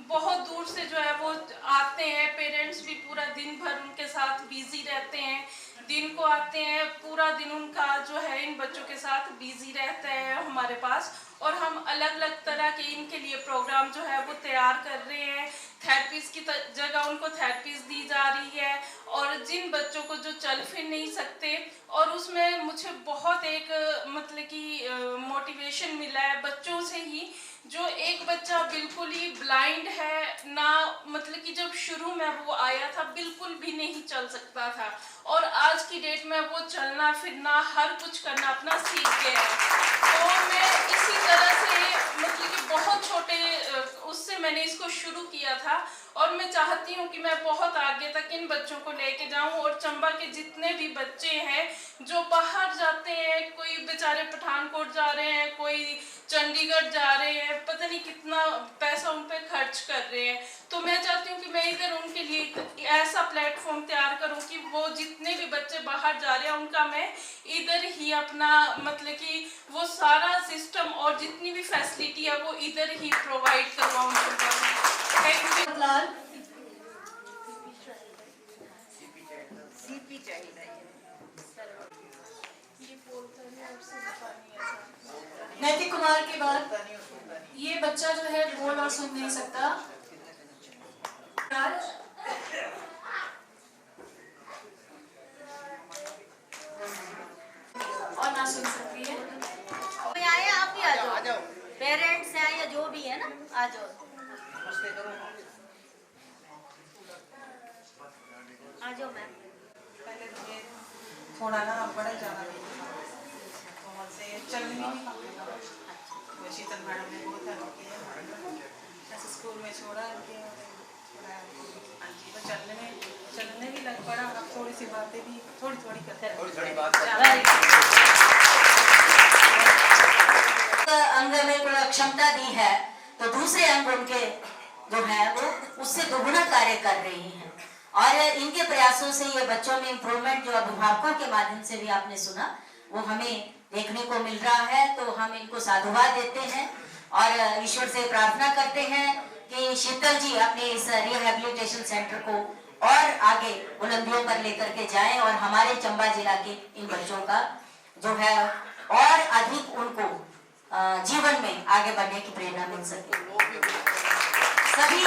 बहुत दूर से जो है वो आते हैं। पेरेंट्स भी पूरा दिन भर उनके साथ बिजी रहते हैं, दिन को आते हैं, पूरा दिन उनका जो है इन बच्चों के साथ बिजी रहता है हमारे पास। और हम अलग अलग तरह के इनके लिए प्रोग्राम जो है वो तैयार कर रहे हैं। थेरेपीज की जगह उनको थेरेपीज दी जा रही है और जिन बच्चों को जो चल फिर नहीं सकते, और उसमें मुझे बहुत एक मतलब कि मोटिवेशन मिला है बच्चों से ही। जो एक बच्चा बिल्कुल ही ब्लाइंड है ना, मतलब कि जब शुरू में वो आया था बिल्कुल भी नहीं चल सकता था और आज की डेट में वो चलना फिरना हर कुछ करना अपना सीख गया है। तो मैं इसी तरह से मतलब कि बहुत छोटे उससे मैंने इसको शुरू किया था और मैं चाहती हूँ कि मैं बहुत आगे तक इन बच्चों को लेके जाऊँ। और चंबा के जितने भी बच्चे हैं जो बाहर जाते हैं, कोई बेचारे पठानकोट जा रहे हैं, कोई चंडीगढ़ जा रहे हैं, पता नहीं कितना पैसा उन पे खर्च कर रहे हैं, तो मैं चाहती हूँ कि मैं इधर उनके लिए ऐसा प्लेटफॉर्म तैयार करूँ कि वो जितने भी बच्चे बाहर जा रहे हैं उनका मैं इधर ही अपना मतलब कि वो सारा सिस्टम और जितनी भी फैसिलिटी है वो इधर ही प्रोवाइड करवाऊँ। Thank you. नैतिक कुमार के बाद ये बच्चा जो है बोल और सुन नहीं सकता और ना सुन सकती है। कोई आए आप ही आ जाओ, पेरेंट्स हैं या जो भी है ना, आ जाओ आ जाओ मैम। थोड़ा ना बड़ा ज़्यादा से चल नहीं तो शीतल मैडम ने बहुत हेल्प की है। ऐसे स्कूल में छोड़ा इनके हाँ जी, तो चलने भी लग पड़ा। अब थोड़ी सी बातें भी थोड़ी करते हैं। थोड़ी बात अंग में कोई क्षमता दी है तो दूसरे अंग उनके जो है वो उससे दोगुना कार्य कर रही हैं। और इनके प्रयासों से ये बच्चों में इम्प्रूवमेंट जो अभिभावकों के माध्यम से भी आपने सुना वो हमें देखने को मिल रहा है। तो हम इनको साधुवाद देते हैं और ईश्वर से प्रार्थना करते हैं कि शीतल जी अपने इस रिहैबिलिटेशन सेंटर को और आगे बुलंदियों पर लेकर के जाएं और हमारे चंबा जिला के इन बच्चों का जो है और अधिक उनको जीवन में आगे बढ़ने की प्रेरणा मिल सके। सभी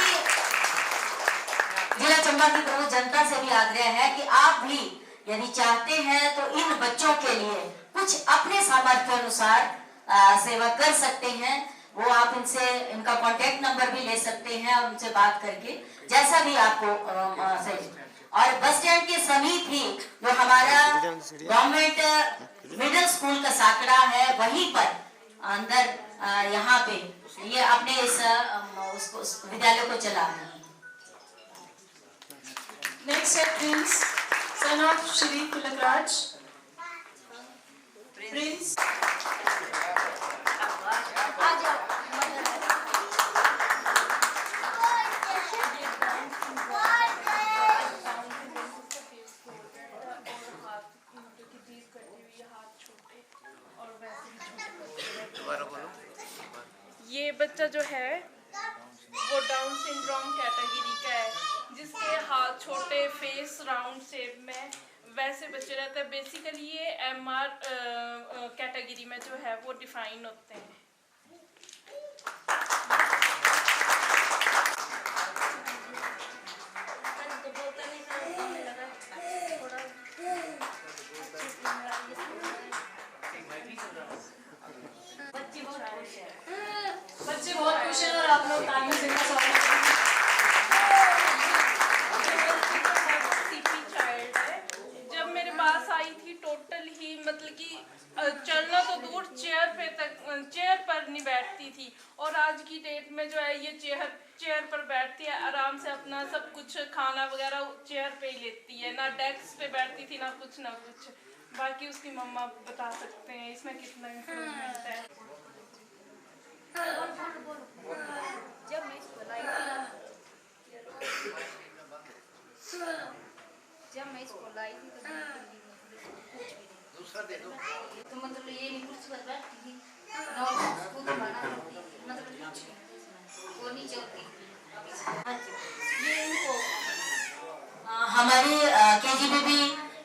जिला चंबा की प्रमुख जनता से भी आग्रह है कि आप भी यदि चाहते हैं तो इन बच्चों के लिए कुछ अपने सामर्थ्य अनुसार सेवा कर सकते हैं। वो आप इनसे इनका कांटेक्ट नंबर भी ले सकते हैं और उनसे बात करके जैसा भी आपको सही। और बस स्टैंड के समीप ही जो हमारा गवर्नमेंट मिडिल स्कूल का साकड़ा है वहीं पर अंदर यहाँ पे ये अपने इस विद्यालय को चला रहे हैं। नेक्स्ट है Prince son of Shri Tilakraj. Prince ये बच्चा जो है वो डाउन सिंड्रोम कैटेगरी का है, जिसके हाथ छोटे, फेस राउंड शेप में वैसे बच्चे रहते हैं। बेसिकली ये MR कैटेगरी में जो है वो डिफाइन होते हैं। बच्चे बहुत खुश हैं और आप लोग तालियों से इनका स्वागत करें। सीपी चाइल्ड है। जब मेरे पास आई थी टोटल ही मतलब कि चलना तो दूर चेयर पर नहीं बैठती थी, और आज की डेट में जो है ये चेयर पर बैठती है, आराम से अपना सब कुछ खाना वगैरह चेयर पे ही लेती है। ना डेस्क पे बैठती थी ना कुछ। बाकी उसकी मम्मा बता सकते हैं इसमें कितना इम्प्रूवमेंट है। जब मैं स्कूल आई थी तो दूसरा दे दो। तो मतलब ये नहीं कुछ पर बैठती थी खुद खाना मतलब कुछ वो नहीं चलती। ये इनको हमारी KGBB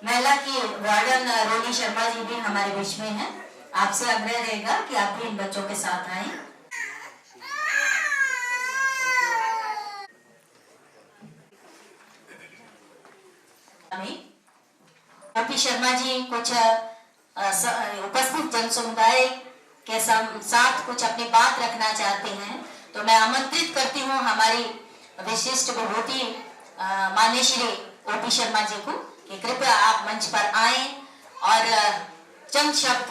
महिला की वार्डन रोनी शर्मा जी भी हमारे बीच में हैं। आपसे आग्रह रहेगा कि आप भी इन बच्चों के साथ आएं। ओपी शर्मा जी कुछ उपस्थित जन समुदाय के साथ कुछ अपनी बात रखना चाहते हैं, तो मैं आमंत्रित करती हूँ हमारी विशिष्ट विभूति माननीय श्री ओपी शर्मा जी को कि कृपया आप मंच पर आएं और चंद शब्द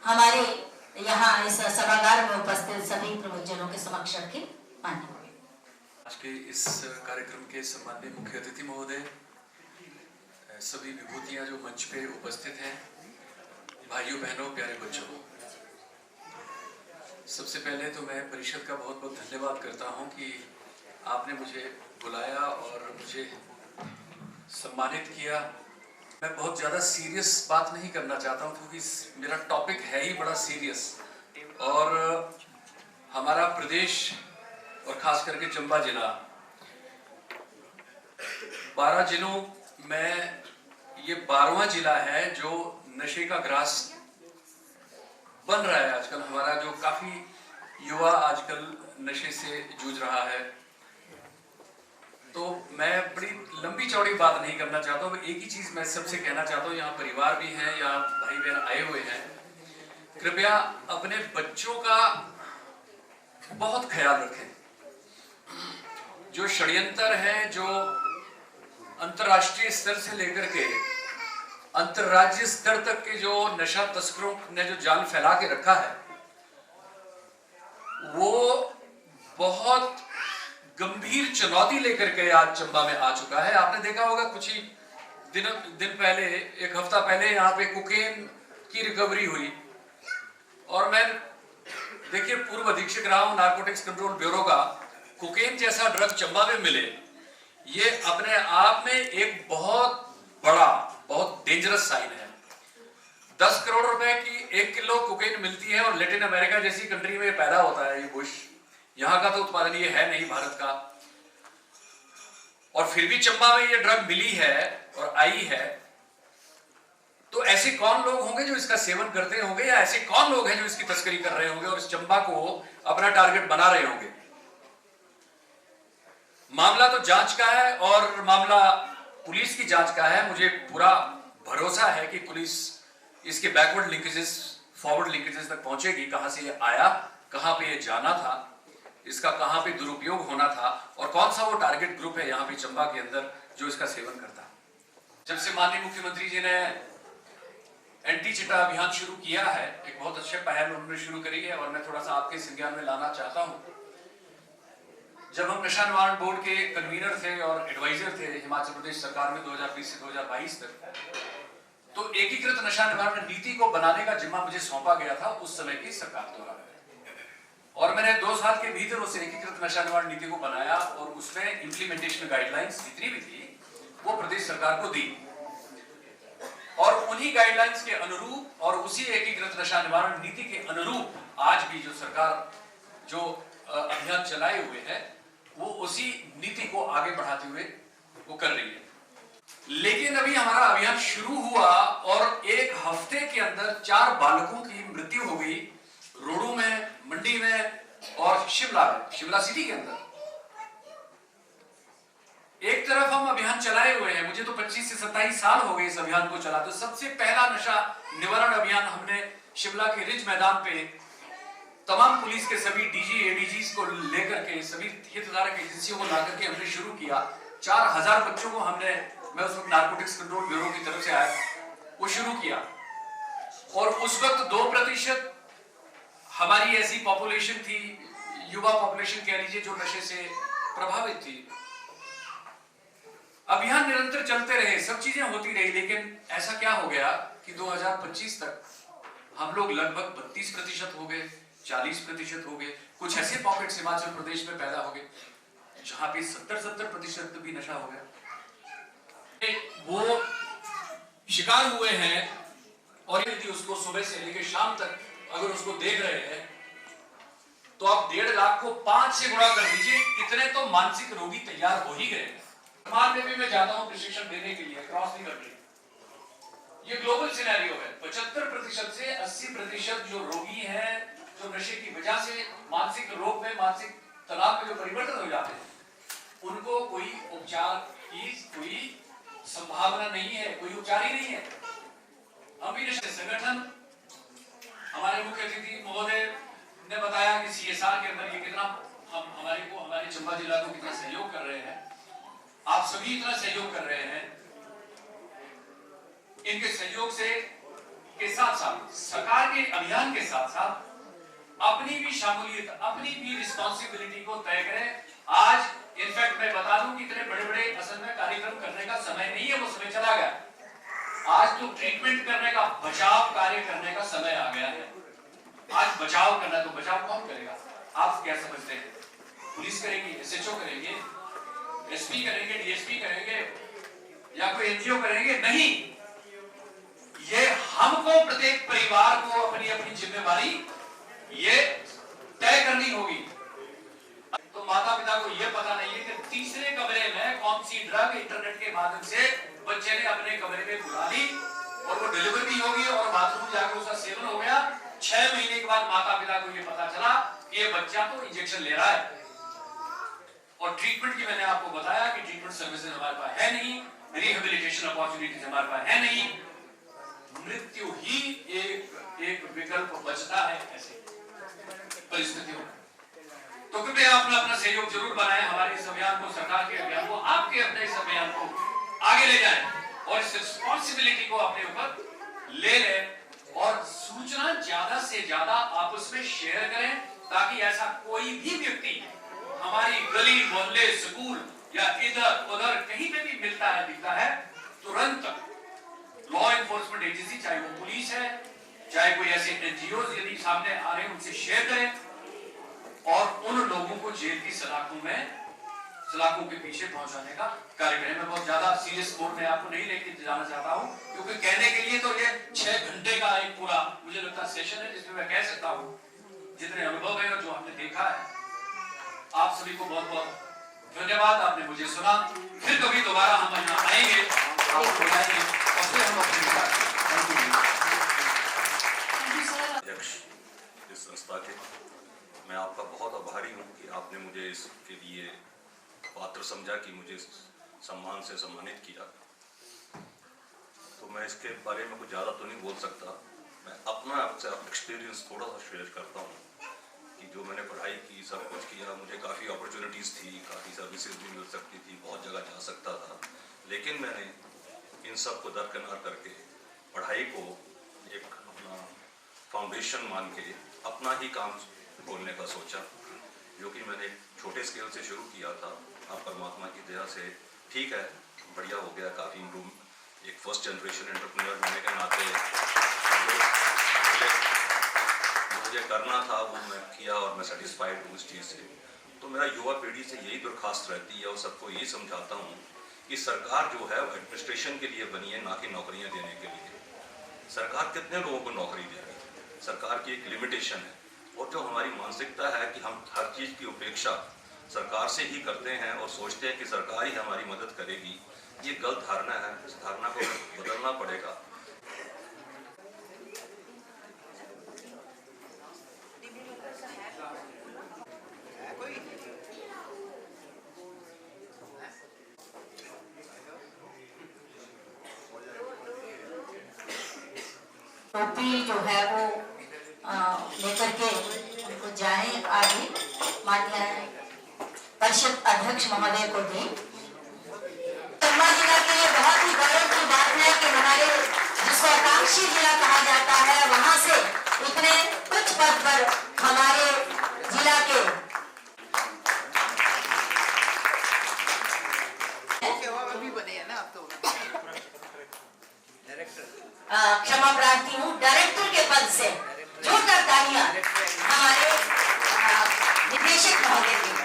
हमारे यहाँ इस सभागार में उपस्थित सभी प्रमुख जनों के समक्ष रखें। माननीय आज के इस कार्यक्रम के सम्माननीय मुख्य अतिथि महोदय, सभी विभूतियां जो मंच पे उपस्थित हैं, भाइयों बहनों, प्यारे बच्चों, सबसे पहले तो मैं परिषद का बहुत बहुत धन्यवाद करता हूं कि आपने मुझे बुलाया और मुझे सम्मानित किया। मैं बहुत ज़्यादा सीरियस बात नहीं करना चाहता हूं क्योंकि मेरा टॉपिक है ही बड़ा सीरियस, और हमारा प्रदेश और खास करके चंबा जिला 12 जिलों में ये 12वां जिला है जो नशे का ग्रास बन रहा है। आजकल हमारा जो काफी युवा आजकल नशे से जूझ रहा है। तो मैं बड़ी लंबी चौड़ी बात नहीं करना चाहता हूँ। एक ही चीज मैं सबसे कहना चाहता हूँ, यहाँ परिवार भी हैं, यहाँ भाई बहन आए हुए हैं, कृपया अपने बच्चों का बहुत ख्याल रखें। जो षड्यंत्र है, जो अंतर्राष्ट्रीय स्तर से लेकर के अंतर्राज्यीय स्तर तक के जो नशा तस्करों ने जो जाल फैला के रखा है, वो बहुत गंभीर चुनौती लेकर के आज चंबा में आ चुका है। आपने देखा होगा कुछ ही दिन पहले, एक हफ्ता पहले यहाँ पे कोकेन की रिकवरी हुई, और मैं देखिए पूर्व अधीक्षक रहा हूं नारकोटिक्स कंट्रोल ब्यूरो का। कोकेन जैसा ड्रग चंबा में मिले, ये अपने आप में एक बहुत बड़ा, बहुत डेंजरस साइन है। 10 करोड़ रुपए की 1 किलो कोकेन मिलती है और लैटिन अमेरिका जैसी कंट्री में पैदा होता है ये बुश। यहाँ का तो उत्पादन ये है नहीं भारत का, और फिर भी चंबा में ये ड्रग मिली है और आई है। तो ऐसे कौन लोग होंगे जो इसका सेवन करते होंगे, या ऐसे कौन लोग हैं जो इसकी तस्करी कर रहे होंगे और इस चंबा को अपना टारगेट बना रहे होंगे। मामला तो जांच का है और मामला पुलिस की जांच का है। मुझे पूरा भरोसा है कि पुलिस इसके बैकवर्ड लिंकेजेस, फॉरवर्ड लिंकेजेस तक पहुंचेगी। कहां से ये आया, कहां पे ये जाना था, इसका कहां पे दुरुपयोग होना था, और कौन सा वो टारगेट ग्रुप है यहाँ पे चंबा के अंदर जो इसका सेवन करता। जब से माननीय मुख्यमंत्री जी ने एंटी चिटा अभियान शुरू किया है, एक बहुत अच्छे पहल उन्होंने शुरू करी है, और मैं थोड़ा सा आपके संज्ञान में लाना चाहता हूं। जब हम नशा निवारण बोर्ड के कन्वीनर थे और एडवाइजर थे हिमाचल प्रदेश सरकार में 2020 से 2022 तक, तो एकीकृत नशा निवारण नीति को बनाने का जिम्मा मुझे सौंपा गया था उस समय की सरकार द्वारा, और मैंने 2 साल के भीतर उस एकीकृत नशा निवारण नीति को बनाया, और उसमें इंप्लीमेंटेशन गाइडलाइंस जितनी भी थी वो प्रदेश सरकार को दी, और उन्हीं गाइडलाइंस के अनुरूप और उसी एकीकृत नशा निवारण नीति के अनुरूप आज भी जो सरकार जो अभियान चलाए हुए है वो उसी नीति को आगे बढ़ाते हुए वो कर रही है। लेकिन अभी हमारा अभियान शुरू हुआ और 1 हफ्ते के अंदर 4 बालकों की मृत्यु हो गई, रोडू में, मंडी में और शिमला सिटी के अंदर। एक तरफ हम अभियान चलाए हुए हैं, मुझे तो 25 से 27 साल हो गए इस अभियान को चलाते। सबसे पहला नशा निवारण अभियान हमने शिमला के रिज मैदान पे तमाम पुलिस के सभी डीजी एडीजीज को लेकर के, सभी हितधारक एजेंसियों को लाकर के हमने शुरू किया। 4000 बच्चों को हमने, मैं उस वक्त नारकोटिक्स कंट्रोल ब्यूरो की तरफ से आया, वो शुरू किया, और उस वक्त 2% हमारी ऐसी पॉपुलेशन थी, युवा पॉपुलेशन कह लीजिए, जो नशे से प्रभावित थी। अभियान निरंतर चलते रहे, सब चीजें होती रही, लेकिन ऐसा क्या हो गया कि 2025 तक हम लोग लगभग 32% हो गए, 40% हो गए। कुछ ऐसे पॉकेट्स हिमाचल प्रदेश में पैदा हो गए जहां पे 70% भी नशा हो गया। वो शिकार हुए हैं, और यदि उसको सुबह से लेकर शाम तक अगर उसको देख रहे हैं तो आप 1.5 लाख को 5 से गुणा कर दीजिए, इतने तो मानसिक रोगी तैयार हो ही गए। में भी मैं जाता हूं प्रशिक्षण देने के लिए क्रॉस दी कंट्री। ये ग्लोबल सिनेरियो है। 75% से 80% जो रोगी हैं, जो नशे की वजह से मानसिक रोग में, मानसिक तनाव में जो परिवर्तन हो जाते हैं, उनको कोई उपचार की कोई संभावना नहीं है, कोई उपचार ही नहीं है। हम भी नशे संगठन, हमारे मुख्य अतिथि महोदय ने बताया कि CSR के अंदर ये कितना हमारे चंबा जिला को कितना सहयोग कर रहे हैं। आप सभी इतना सहयोग कर रहे हैं। इनके सहयोग से के साथ साथ सरकार के अभियान के साथ साथ अपनी भी शामिलियत, अपनी भी रिस्पॉन्सिबिलिटी को तय करें। आज इनफैक्ट मैं बता दूं कि इतने बड़े-बड़े असल में कार्यक्रम करने का समय नहीं है, वो समय चला गया। आज तो ट्रीटमेंट करने का, बचाव कार्य करने का समय आ गया है। आज बचाव करना, तो बचाव कौन करेगा? आप क्या समझते हैं? पुलिस करेगी, SHO करेंगे, SP करेंगे, DSP करेंगे, या कोई NGO करेंगे? नहीं, ये हमको, प्रत्येक परिवार को अपनी अपनी जिम्मेवारी ये तय करनी होगी। तो माता पिता को ये पता नहीं है कि तीसरे कमरे में कौन सी ड्रग इंटरनेट के माध्यम से बच्चे ने अपने कमरे में बुला ली, और वो डिलीवर भी होगी और बाथरूम जाकर उसका सेवन हो गया। 6 महीने के बाद माता पिता को ये पता चला कि ये बच्चा तो इंजेक्शन ले रहा है। और ट्रीटमेंट की मैंने आपको बताया कि ट्रीटमेंट सर्विसेज हमारे पास है नहीं, रिहेबिलिटेशन अपॉर्चुनिटीज हमारे पास है नहीं, मृत्यु ही एक विकल्प बचता है ऐसे परिस्थितियों में। तो कृपया अपना सहयोग जरूर बनाएं, हमारे इस अभियान को, सरकार के अभियान को, आपके अपने इस अभियान को आगे ले जाएं, और इस रिस्पॉन्सिबिलिटी को अपने ऊपर ले लें, और सूचना ज्यादा से ज्यादा आपस में शेयर करें। ताकि ऐसा कोई भी व्यक्ति हमारी गली मोहल्ले स्कूल या इधर उधर कहीं पे भी मिलता है दिखता है, तुरंत लॉ एनफोर्समेंट एजेंसी, चाहे वो पुलिस है चाहे कोई ऐसे एनजीओ यदि सामने आ रहे हैं उनसे शेयर करें और उन लोगों को जेल की सलाखों के पीछे पहुंचाने का कार्य करें। मैं बहुत ज्यादा सीरियस मोड में आपको नहीं लेके जाना चाहता हूं, क्योंकि कहने के लिए तो ये 6 घंटे का एक पूरा मुझे लगता है सेशन है जिसमें मैं कह सकता हूं जितने अनुभव है और जो हमने देखा है। आप सभी को बहुत बहुत धन्यवाद, आपने मुझे सुना। फिर कभी दोबारा हम यहाँ आएंगे, आपको बुलाएंगे और फिर हम अपने अध्यक्ष इस संस्था के, मैं आपका बहुत आभारी हूँ कि आपने मुझे इसके लिए पात्र समझा कि मुझे सम्मान से सम्मानित किया। तो मैं इसके बारे में कुछ ज़्यादा तो नहीं बोल सकता, मैं अपना आपसे एक्सपीरियंस थोड़ा सा शेयर करता हूँ कि जो मैंने पढ़ाई की, सब कुछ किया, मुझे काफ़ी अपॉर्चुनिटीज़ थी, काफ़ी सर्विसेज भी मिल सकती थी, बहुत जगह जा सकता था, लेकिन मैंने इन सब को दरकिनार करके पढ़ाई को एक अपना फाउंडेशन मान के अपना ही काम खोलने का सोचा, जो कि मैंने छोटे स्केल से शुरू किया था। अब परमात्मा की दया से ठीक है, बढ़िया हो गया, काफ़ी इम्प्रूव। एक फर्स्ट जनरेशन एंटरप्रेन्योर होने के नाते जो मुझे करना था वो मैं किया और मैं सेटिस्फाइड हूँ इस चीज़ से। तो मेरा युवा पीढ़ी से यही दरख्वास्त रहती है और सबको यही समझाता हूँ कि सरकार जो है वो एडमिनिस्ट्रेशन के लिए बनी है, ना कि नौकरियाँ देने के लिए। सरकार कितने लोगों को नौकरी देगी, सरकार की एक लिमिटेशन है। और जो हमारी मानसिकता है कि हम हर चीज़ की उपेक्षा सरकार से ही करते हैं और सोचते हैं कि सरकार ही हमारी मदद करेगी, ये गलत धारणा है। इस धारणा को बदलना पड़ेगा। टोपी जो है वो लेकर के उनको जाए आगे माननीय परिषद अध्यक्ष महोदय को दें। चंबा जिला के लिए बहुत ही गौरव की बात है कि हमारे जिसको आकांक्षी जिला कहा जाता है वहां से इतने उच्च पद पर हमारे जिला के क्षमा प्रार्थी हूँ, डायरेक्टर के पद से जोरदार तालियां हमारे निदेशक महोदय के लिए।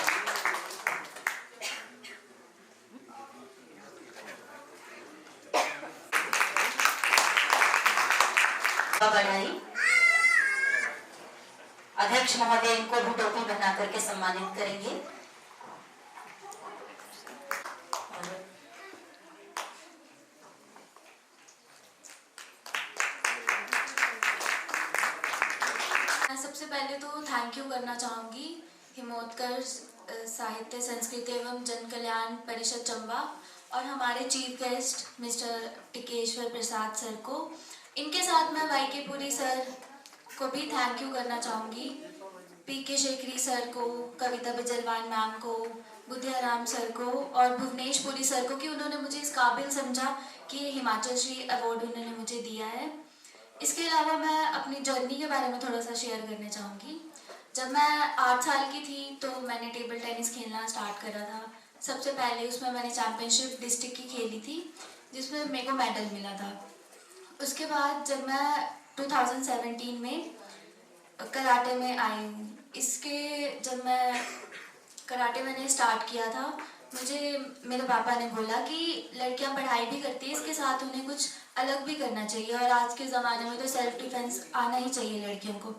बढ़ाई अध्यक्ष महोदय इनको भी टोपी बना करके सम्मानित करेंगे। सबसे पहले तो थैंक यू करना चाहूँगी हिमोत्कर्ष साहित्य संस्कृति एवं जन कल्याण परिषद चंबा और हमारे चीफ गेस्ट मिस्टर टिकेश्वर प्रसाद सर को। इनके साथ मैं वाईके पुरी सर को भी थैंक यू करना चाहूँगी, पीके शेखरी सर को, कविता बिजलवान मैम को, बुद्धियाराम सर को और भुवनेश पुरी सर को कि उन्होंने मुझे इस काबिल समझा कि हिमाचल श्री अवार्ड उन्होंने मुझे दिया है। इसके अलावा मैं अपनी जर्नी के बारे में थोड़ा सा शेयर करना चाहूँगी। जब मैं 8 साल की थी तो मैंने टेबल टेनिस खेलना स्टार्ट करा था। सबसे पहले उसमें मैंने चैम्पियनशिप डिस्ट्रिक्ट की खेली थी जिसमें मेरे को मेडल मिला था। उसके बाद जब मैं 2017 में कराटे में आई हूँ, जब मैं कराटे मैंने स्टार्ट किया था, मुझे मेरे पापा ने बोला कि लड़कियां पढ़ाई भी करती है, इसके साथ उन्हें कुछ अलग भी करना चाहिए और आज के ज़माने में तो सेल्फ डिफेंस आना ही चाहिए लड़कियों को।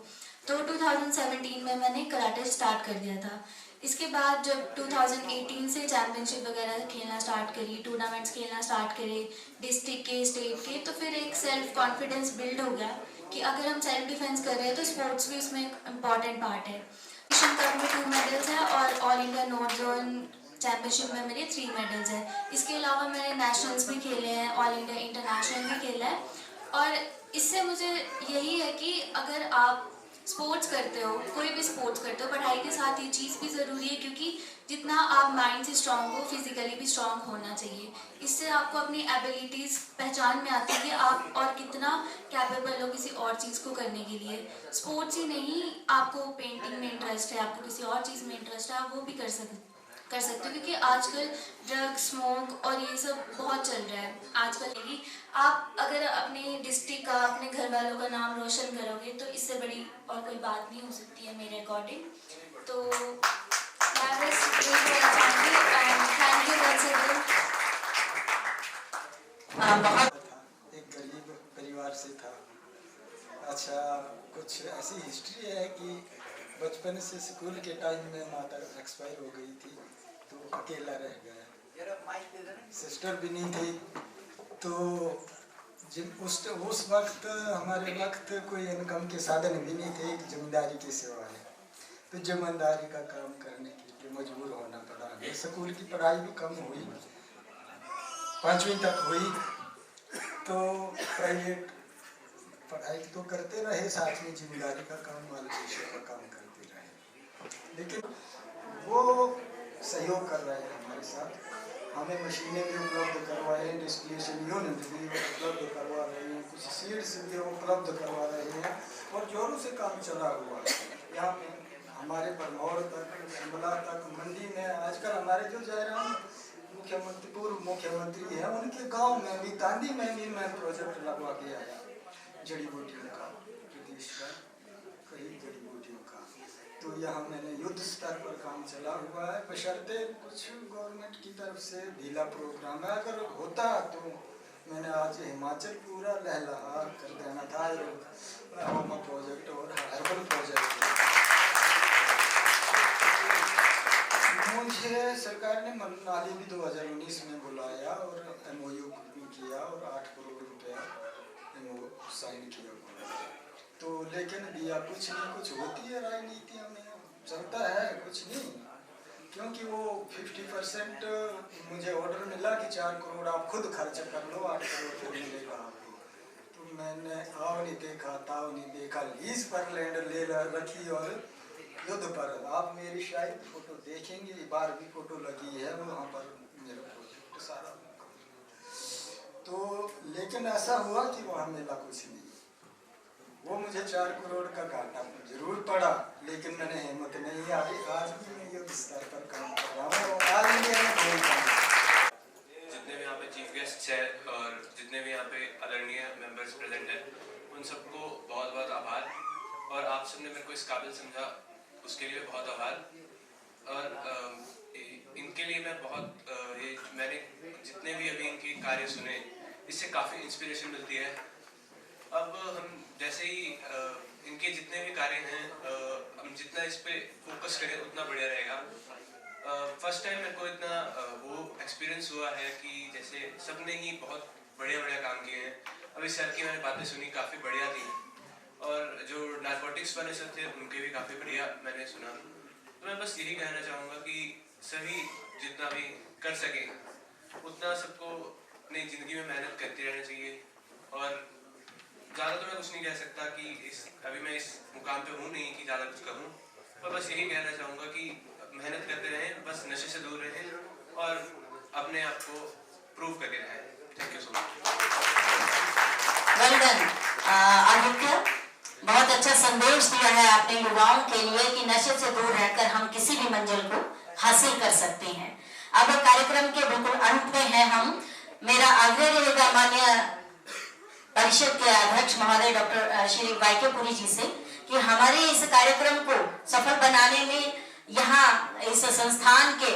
तो 2017 में मैंने कराटे स्टार्ट कर दिया था। इसके बाद जब 2018 से चैम्पियनशिप वगैरह खेलना स्टार्ट करी, टूर्नामेंट्स खेलना स्टार्ट करे डिस्ट्रिक्ट के, स्टेट के, तो फिर एक सेल्फ कॉन्फिडेंस बिल्ड हो गया कि अगर हम सेल्फ डिफेंस कर रहे हैं तो स्पोर्ट्स भी उसमें एक इम्पॉर्टेंट पार्ट है। एशियन कप में 2 मेडल्स हैं और all India north zone championship में मेरे 3 मेडल्स हैं। इसके अलावा मैंने नेशनल्स भी खेले हैं, ऑल इंडिया इंटरनेशनल भी खेला है। और इससे मुझे यही है कि अगर आप स्पोर्ट्स करते हो, कोई भी स्पोर्ट्स करते हो, पढ़ाई के साथ ये चीज़ भी ज़रूरी है, क्योंकि जितना आप माइंड से स्ट्रांग हो फिजिकली भी स्ट्रांग होना चाहिए। इससे आपको अपनी एबिलिटीज़ पहचान में आती है कि आप और कितना कैपेबल हो किसी और चीज़ को करने के लिए। स्पोर्ट्स ही नहीं, आपको पेंटिंग में इंटरेस्ट है, आपको किसी और चीज़ में इंटरेस्ट है, आप वो भी कर सकते हो, क्योंकि आजकल ड्रग स्मोक और ये सब बहुत चल रहा है आजकल। ही आप अगर अपने डिस्ट्रिक्ट का, अपने घर वालों का नाम रोशन करोगे तो इससे बड़ी और कोई बात नहीं हो सकती है मेरे अकॉर्डिंग। तो मैं बस यही बोलना चाहूँगी and thank you once again. एक गरीब परिवार से था। अच्छा, कुछ ऐसी हिस्ट्री है कि बचपन से स्कूल के टाइम में माता एक्सपायर हो गई थी, तो अकेला रह गया, सिस्टर भी नहीं थी। तो उस वक्त हमारे वक्त कोई इनकम के साधन भी नहीं थे, जमींदारी की सेवा है, तो जमींदारी का काम करने के लिए मजबूर होना पड़ा। स्कूल की पढ़ाई भी कम हुई, 5वीं तक हुई, तो प्राइवेट पढ़ाई तो करते रहे, साथ में जिम्मेदारी का काम, माल पेशे का काम करते रहे। लेकिन वो सहयोग कर रहे हैं हमारे साथ, हमें मशीनें भी उपलब्ध करवाए हैं, डिस्प्लेशन यूनिट भी उपलब्ध करवा रहे हैं, कुछ सीड्स भी उपलब्ध करवा रहे हैं, और जोरों से काम चला हुआ है। यहाँ पे हमारे भरमौर तक, शिमला तक, मंडी में आजकल हमारे जो जयराम मुख्यमंत्री, पूर्व मुख्यमंत्री हैं, उनके गांव में भी, तांदी में भी मैं प्रोजेक्ट लगवा के आया, जड़ी बूटियों का, प्रदेश का कई जड़ी बूटियों का। तो यहाँ मैंने युद्ध स्तर पर काम चला हुआ है, बशर्ते कुछ गवर्नमेंट की तरफ से ढीला प्रोग्राम है। अगर होता तो मैंने आज हिमाचल पूरा लहलहा कर देना था, प्रोजेक्ट और हर्बल प्रोजेक्ट। मुझे सरकार ने मनाली भी 2019 में बुलाया और MOU किया और 8 करोड़ रुपया साइन किया। तो लेकिन दिया कुछ नहीं, कुछ होती है राजनीति में, चलता है कुछ नहीं, क्योंकि वो 50% मुझे ऑर्डर मिला कि 4 करोड़ आप खुद खर्च कर लो, 8 करोड़ फिर मिलेगा आपको। तो मैंने आओ नहीं देखा, ताव नहीं देखा, लीज पर लैंड ले रखी और युद्ध पर। आप मेरी शायद फोटो देखेंगे, बार भी फोटो लगी है वहाँ पर, मेरा प्रोजेक्ट सारा। तो लेकिन ऐसा हुआ कि वहाँ मेला कुछ नहीं, वो मुझे 4 करोड़ का घाटा जरूर पड़ा, लेकिन मैंने हिम्मत नहीं हारी। आज भी मैं युद्ध स्तर पर काम कर रहा हूँ और आज इंडिया में कोई काम। जितने भी यहाँ पे चीफ गेस्ट हैं और जितने भी यहाँ पे आदरणीय मेंबर्स प्रेजेंट हैं, उन सबको बहुत बहुत आभार, और आप सबने मेरे को इस काबिल समझा उसके लिए बहुत आभार। और इनके लिए मैं बहुत मैंने जितने भी अभी इनके कार्य सुने, इससे काफ़ी इंस्पिरेशन मिलती है। अब हम जैसे ही इनके जितने भी कार्य हैं, हम जितना इस पे फोकस करें उतना बढ़िया रहेगा। फर्स्ट टाइम मेरे को इतना वो एक्सपीरियंस हुआ है कि जैसे सबने ही बहुत बढ़िया बढ़िया काम किए हैं। अभी सर की मैंने बातें सुनी, काफ़ी बढ़िया थी, और जो नारकोटिक्स वाले सर थे उनके भी काफ़ी बढ़िया मैंने सुना। तो मैं बस यही कहना चाहूँगा कि सभी जितना भी कर सकें उतना सबको अपनी ज़िंदगी में मेहनत करते रहना चाहिए। और ज़्यादा तो मैं कुछ नहीं कह सकता कि अभी मैं इस मुकाम पे हूँ नहीं कि ज़्यादा कुछ कहूँ, पर बस यही कहना चाहूँगा कि मेहनत करते रहें, बस नशे से दूर रहें और अपने आप को प्रूव करके रहें। Thank you so much. Well done Aditya, बहुत अच्छा संदेश दिया है आपने युवाओं के लिए कि नशे से दूर रहकर हम किसी भी मंजिल को हासिल कर सकते हैं। अब कार्यक्रम के बिल्कुल अंत में हैं हम। मेरा आग्रह रहेगा माननीय परिषद के अध्यक्ष महोदय डॉक्टर श्री वाईके पुरी जी से कि हमारे इस कार्यक्रम को सफल बनाने में यहाँ इस संस्थान के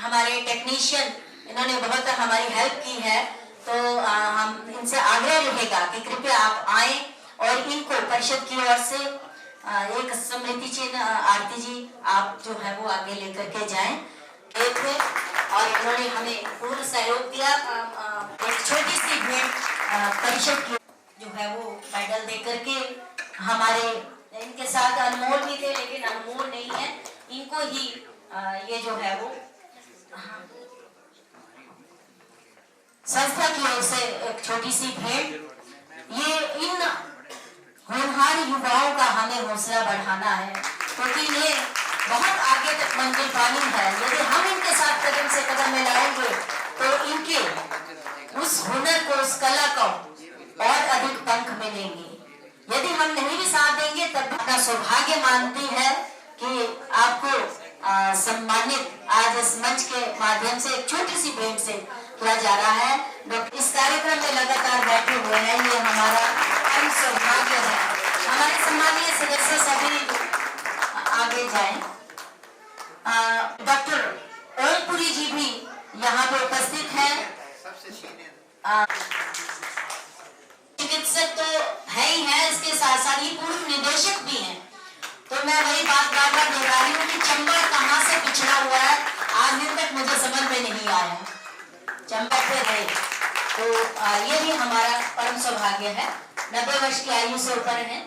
हमारे टेक्नीशियन, इन्होंने बहुत हमारी हेल्प की है। तो हम इनसे आग्रह रहेगा कि कृपया आप आए और इनको परिषद की ओर से एक स्मृति चिन्ह आरती जी आप जो है वो आगे लेकर के जाएं। और इन्होंने हमें पूर्ण सहयोग दिया। एक छोटी सी भेंट परिषद की जो है वो मेडल दे करके हमारे इनके साथ अनमोल भी थे, लेकिन अनमोल नहीं है, इनको ही ये जो है वो संस्था की ओर से एक छोटी सी भेंट। ये इन होनहार युवाओं का हमें हौसला बढ़ाना है, क्योंकि ये बहुत आगे तक मंजिल पानी है। यदि हम अपना सौभाग्य मानती है कि आपको सम्मानित आज इस मंच के माध्यम से एक छोटी सी भेंट से किया जा रहा है। इस कार्यक्रम में लगातार बैठे हुए हैं, ये हमारा परम सौभाग्य है। हमारे सम्मानीय सदस्य सभी आगे जाएं। डॉक्टर ओमपुरी जी भी यहाँ पे उपस्थित हैं। चिकित्सक तो है ही है, इसके साथ साथ ही पूर्व निदेशक भी हैं। तो मैं वही बात बार बार दोहरा रही हूँ कि चंबा कहाँ से पिछड़ा हुआ है, आज दिन तक मुझे समझ में नहीं आया। चंबा पे रहे तो ये भी हमारा परम सौभाग्य है। 90 वर्ष की आयु से ऊपर है।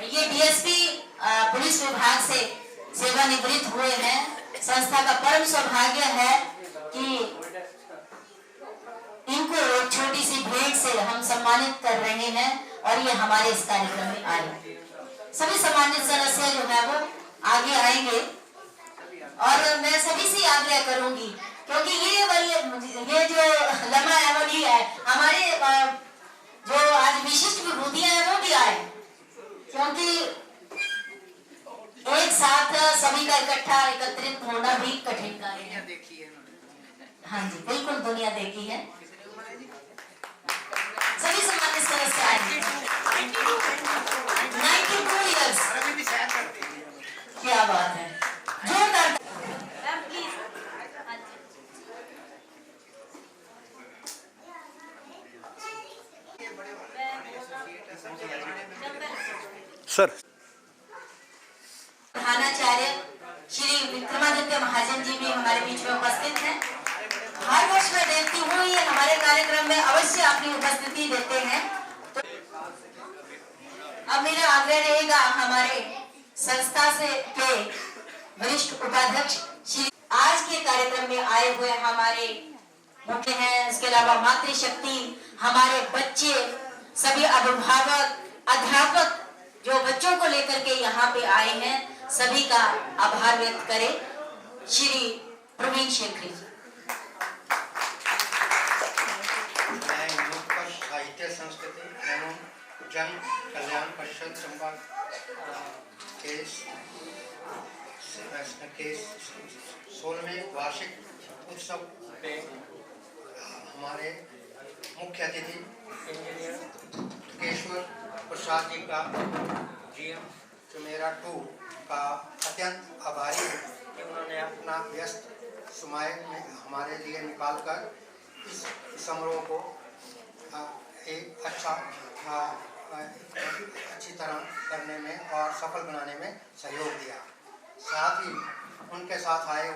ये डीएसपी पुलिस विभाग से सेवानिवृत्त हुए हैं। संस्था का परम सौभाग्य है कि इनको एक छोटी सी भेंट से हम सम्मानित कर रहे हैं और ये हमारे इस कार्यक्रम में आए। सभी सम्मानित सदस्य जो है वो आगे आएंगे और मैं सभी से आग्रह करूंगी, क्योंकि ये जो लम्हा है वो नहीं है, हमारे जो आज विशिष्ट विभूतियां हैं वो भी आए, क्योंकि एक साथ सभी का इकट्ठा एकत्रित होना भी कठिन कार्य है। हाँ जी, बिल्कुल दुनिया देखी है। सभी सम्मानित सदस्य आएंगे। 92 इयर्स, क्या बात है, जोरदार। सर प्रधानाचार्य श्री विक्रमादित्य महाजन जी भी हमारे बीच में उपस्थित हैं। हर वर्ष मैं देखती हूँ ये हमारे कार्यक्रम में अवश्य अपनी उपस्थिति देते हैं। तो अब मेरा आग्रह रहेगा हमारे संस्था से के वरिष्ठ उपाध्यक्ष श्री आज के कार्यक्रम में आए हुए हमारे मुख्य हैं, इसके अलावा मातृशक्ति, हमारे बच्चे, सभी अभिभावक, अध्यापक जो बच्चों को लेकर के यहाँ पे आए हैं, सभी का आभार व्यक्त करें। श्री प्रवीण शेखरी जी। मैं साहित्य संस्कृति एवं जन कल्याण परिषद चंबा के 16वें वार्षिक उत्सव पे हमारे मुख्य अतिथि इंजीनियर केशवर प्रसाद जी का GM चुमेरा 2 का अत्यंत आभारी हूँ कि उन्होंने अपना व्यस्त समय में हमारे लिए निकालकर इस समारोह को एक अच्छी तरह करने में और सफल बनाने में सहयोग दिया। साथ ही उनके साथ आए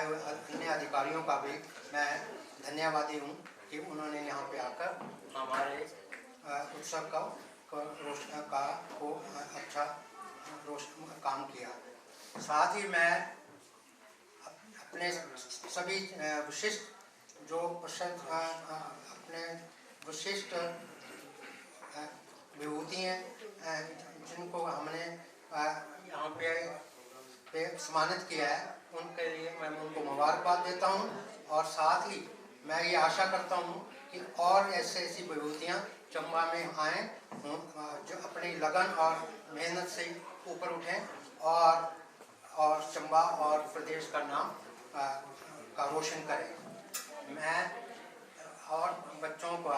हुए अन्य अधिकारियों का भी मैं धन्यवादी हूँ कि उन्होंने यहाँ पे आकर हमारे उत्सव का अच्छा काम किया। साथ ही मैं अपने सभी विशिष्ट जो अपने विशिष्ट विभूति हैं जिनको हमने यहाँ पे सम्मानित किया है, उनके लिए मैं उनको मुबारकबाद देता हूँ। और साथ ही मैं ये आशा करता हूँ कि और ऐसी विभूतियाँ चंबा में आएँ जो अपनी लगन और मेहनत से ऊपर उठें और चंबा और प्रदेश का नाम का रोशन करें। मैं और बच्चों को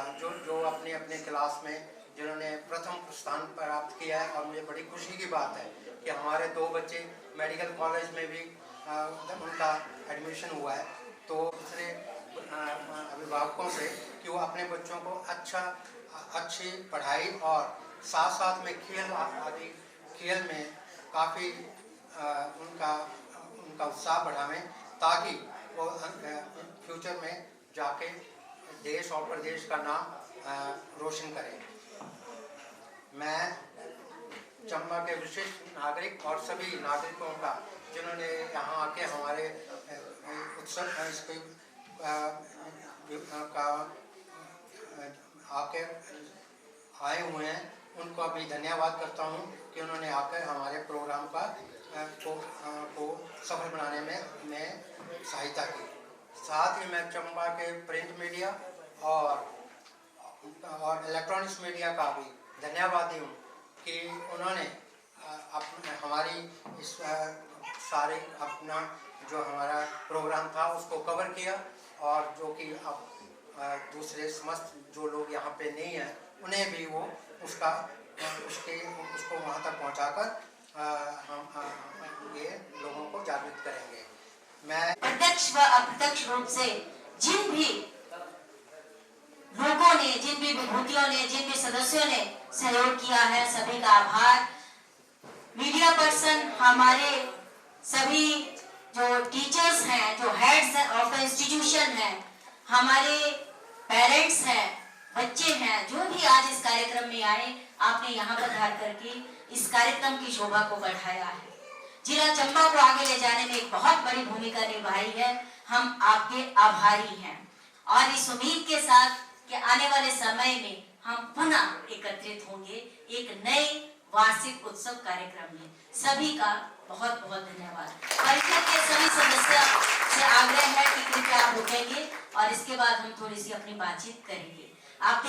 जो अपने अपने क्लास में जिन्होंने प्रथम स्थान प्राप्त किया है, और मुझे बड़ी खुशी की बात है कि हमारे 2 बच्चे मेडिकल कॉलेज में भी उनका एडमिशन हुआ है। तो दूसरे अभिभावकों से कि वो अपने बच्चों को अच्छी पढ़ाई और साथ साथ में खेल में काफ़ी उनका उत्साह बढ़ावें, ताकि वो फ्यूचर में जाके देश और प्रदेश का नाम रोशन करें। मैं चंबा के विशिष्ट नागरिक और सभी नागरिकों का जिन्होंने यहाँ आके हमारे उत्सव आके आए हुए हैं, उनको भी धन्यवाद करता हूँ कि उन्होंने आकर हमारे प्रोग्राम को सफल बनाने में सहायता की। साथ ही मैं चंबा के प्रिंट मीडिया और और इलेक्ट्रॉनिक्स मीडिया का भी धन्यवादी हूँ कि उन्होंने हमारी इस सारे अपना जो हमारा प्रोग्राम था उसको कवर किया, और जो कि अब दूसरे समस्त जो लोग यहाँ पे नहीं हैं उन्हें भी वो उसको वहाँ तक पहुँचाकर हम ये लोगों को जागृत करेंगे। मैं प्रत्यक्ष व अप्रत्यक्ष रूप से जिन भी लोगों ने, जिन भी विभूतियों ने, जिन भी सदस्यों ने सहयोग किया है, सभी का आभार। मीडिया पर्सन, हमारे सभी जो टीचर्स हैं, जो हेड्स ऑफ द इंस्टीट्यूशन हैं, हमारे पेरेंट्स हैं, बच्चे हैं, जो भी आज इस कार्यक्रम में आए, आपने यहाँ पधार करके इस कार्यक्रम की शोभा को बढ़ाया है। जिला चंबा को आगे ले जाने में एक बहुत बड़ी भूमिका निभाई है। हम आपके आभारी हैं और इस उम्मीद के साथ कि आने वाले समय में हम पुनः एकत्रित होंगे एक नए वार्षिक उत्सव कार्यक्रम में। सभी का बहुत बहुत धन्यवाद। परिषद के सभी सदस्यों से आग्रह है कि कृपया आप रुकेंगे और इसके बाद हम थोड़ी सी अपनी बातचीत करेंगे। आप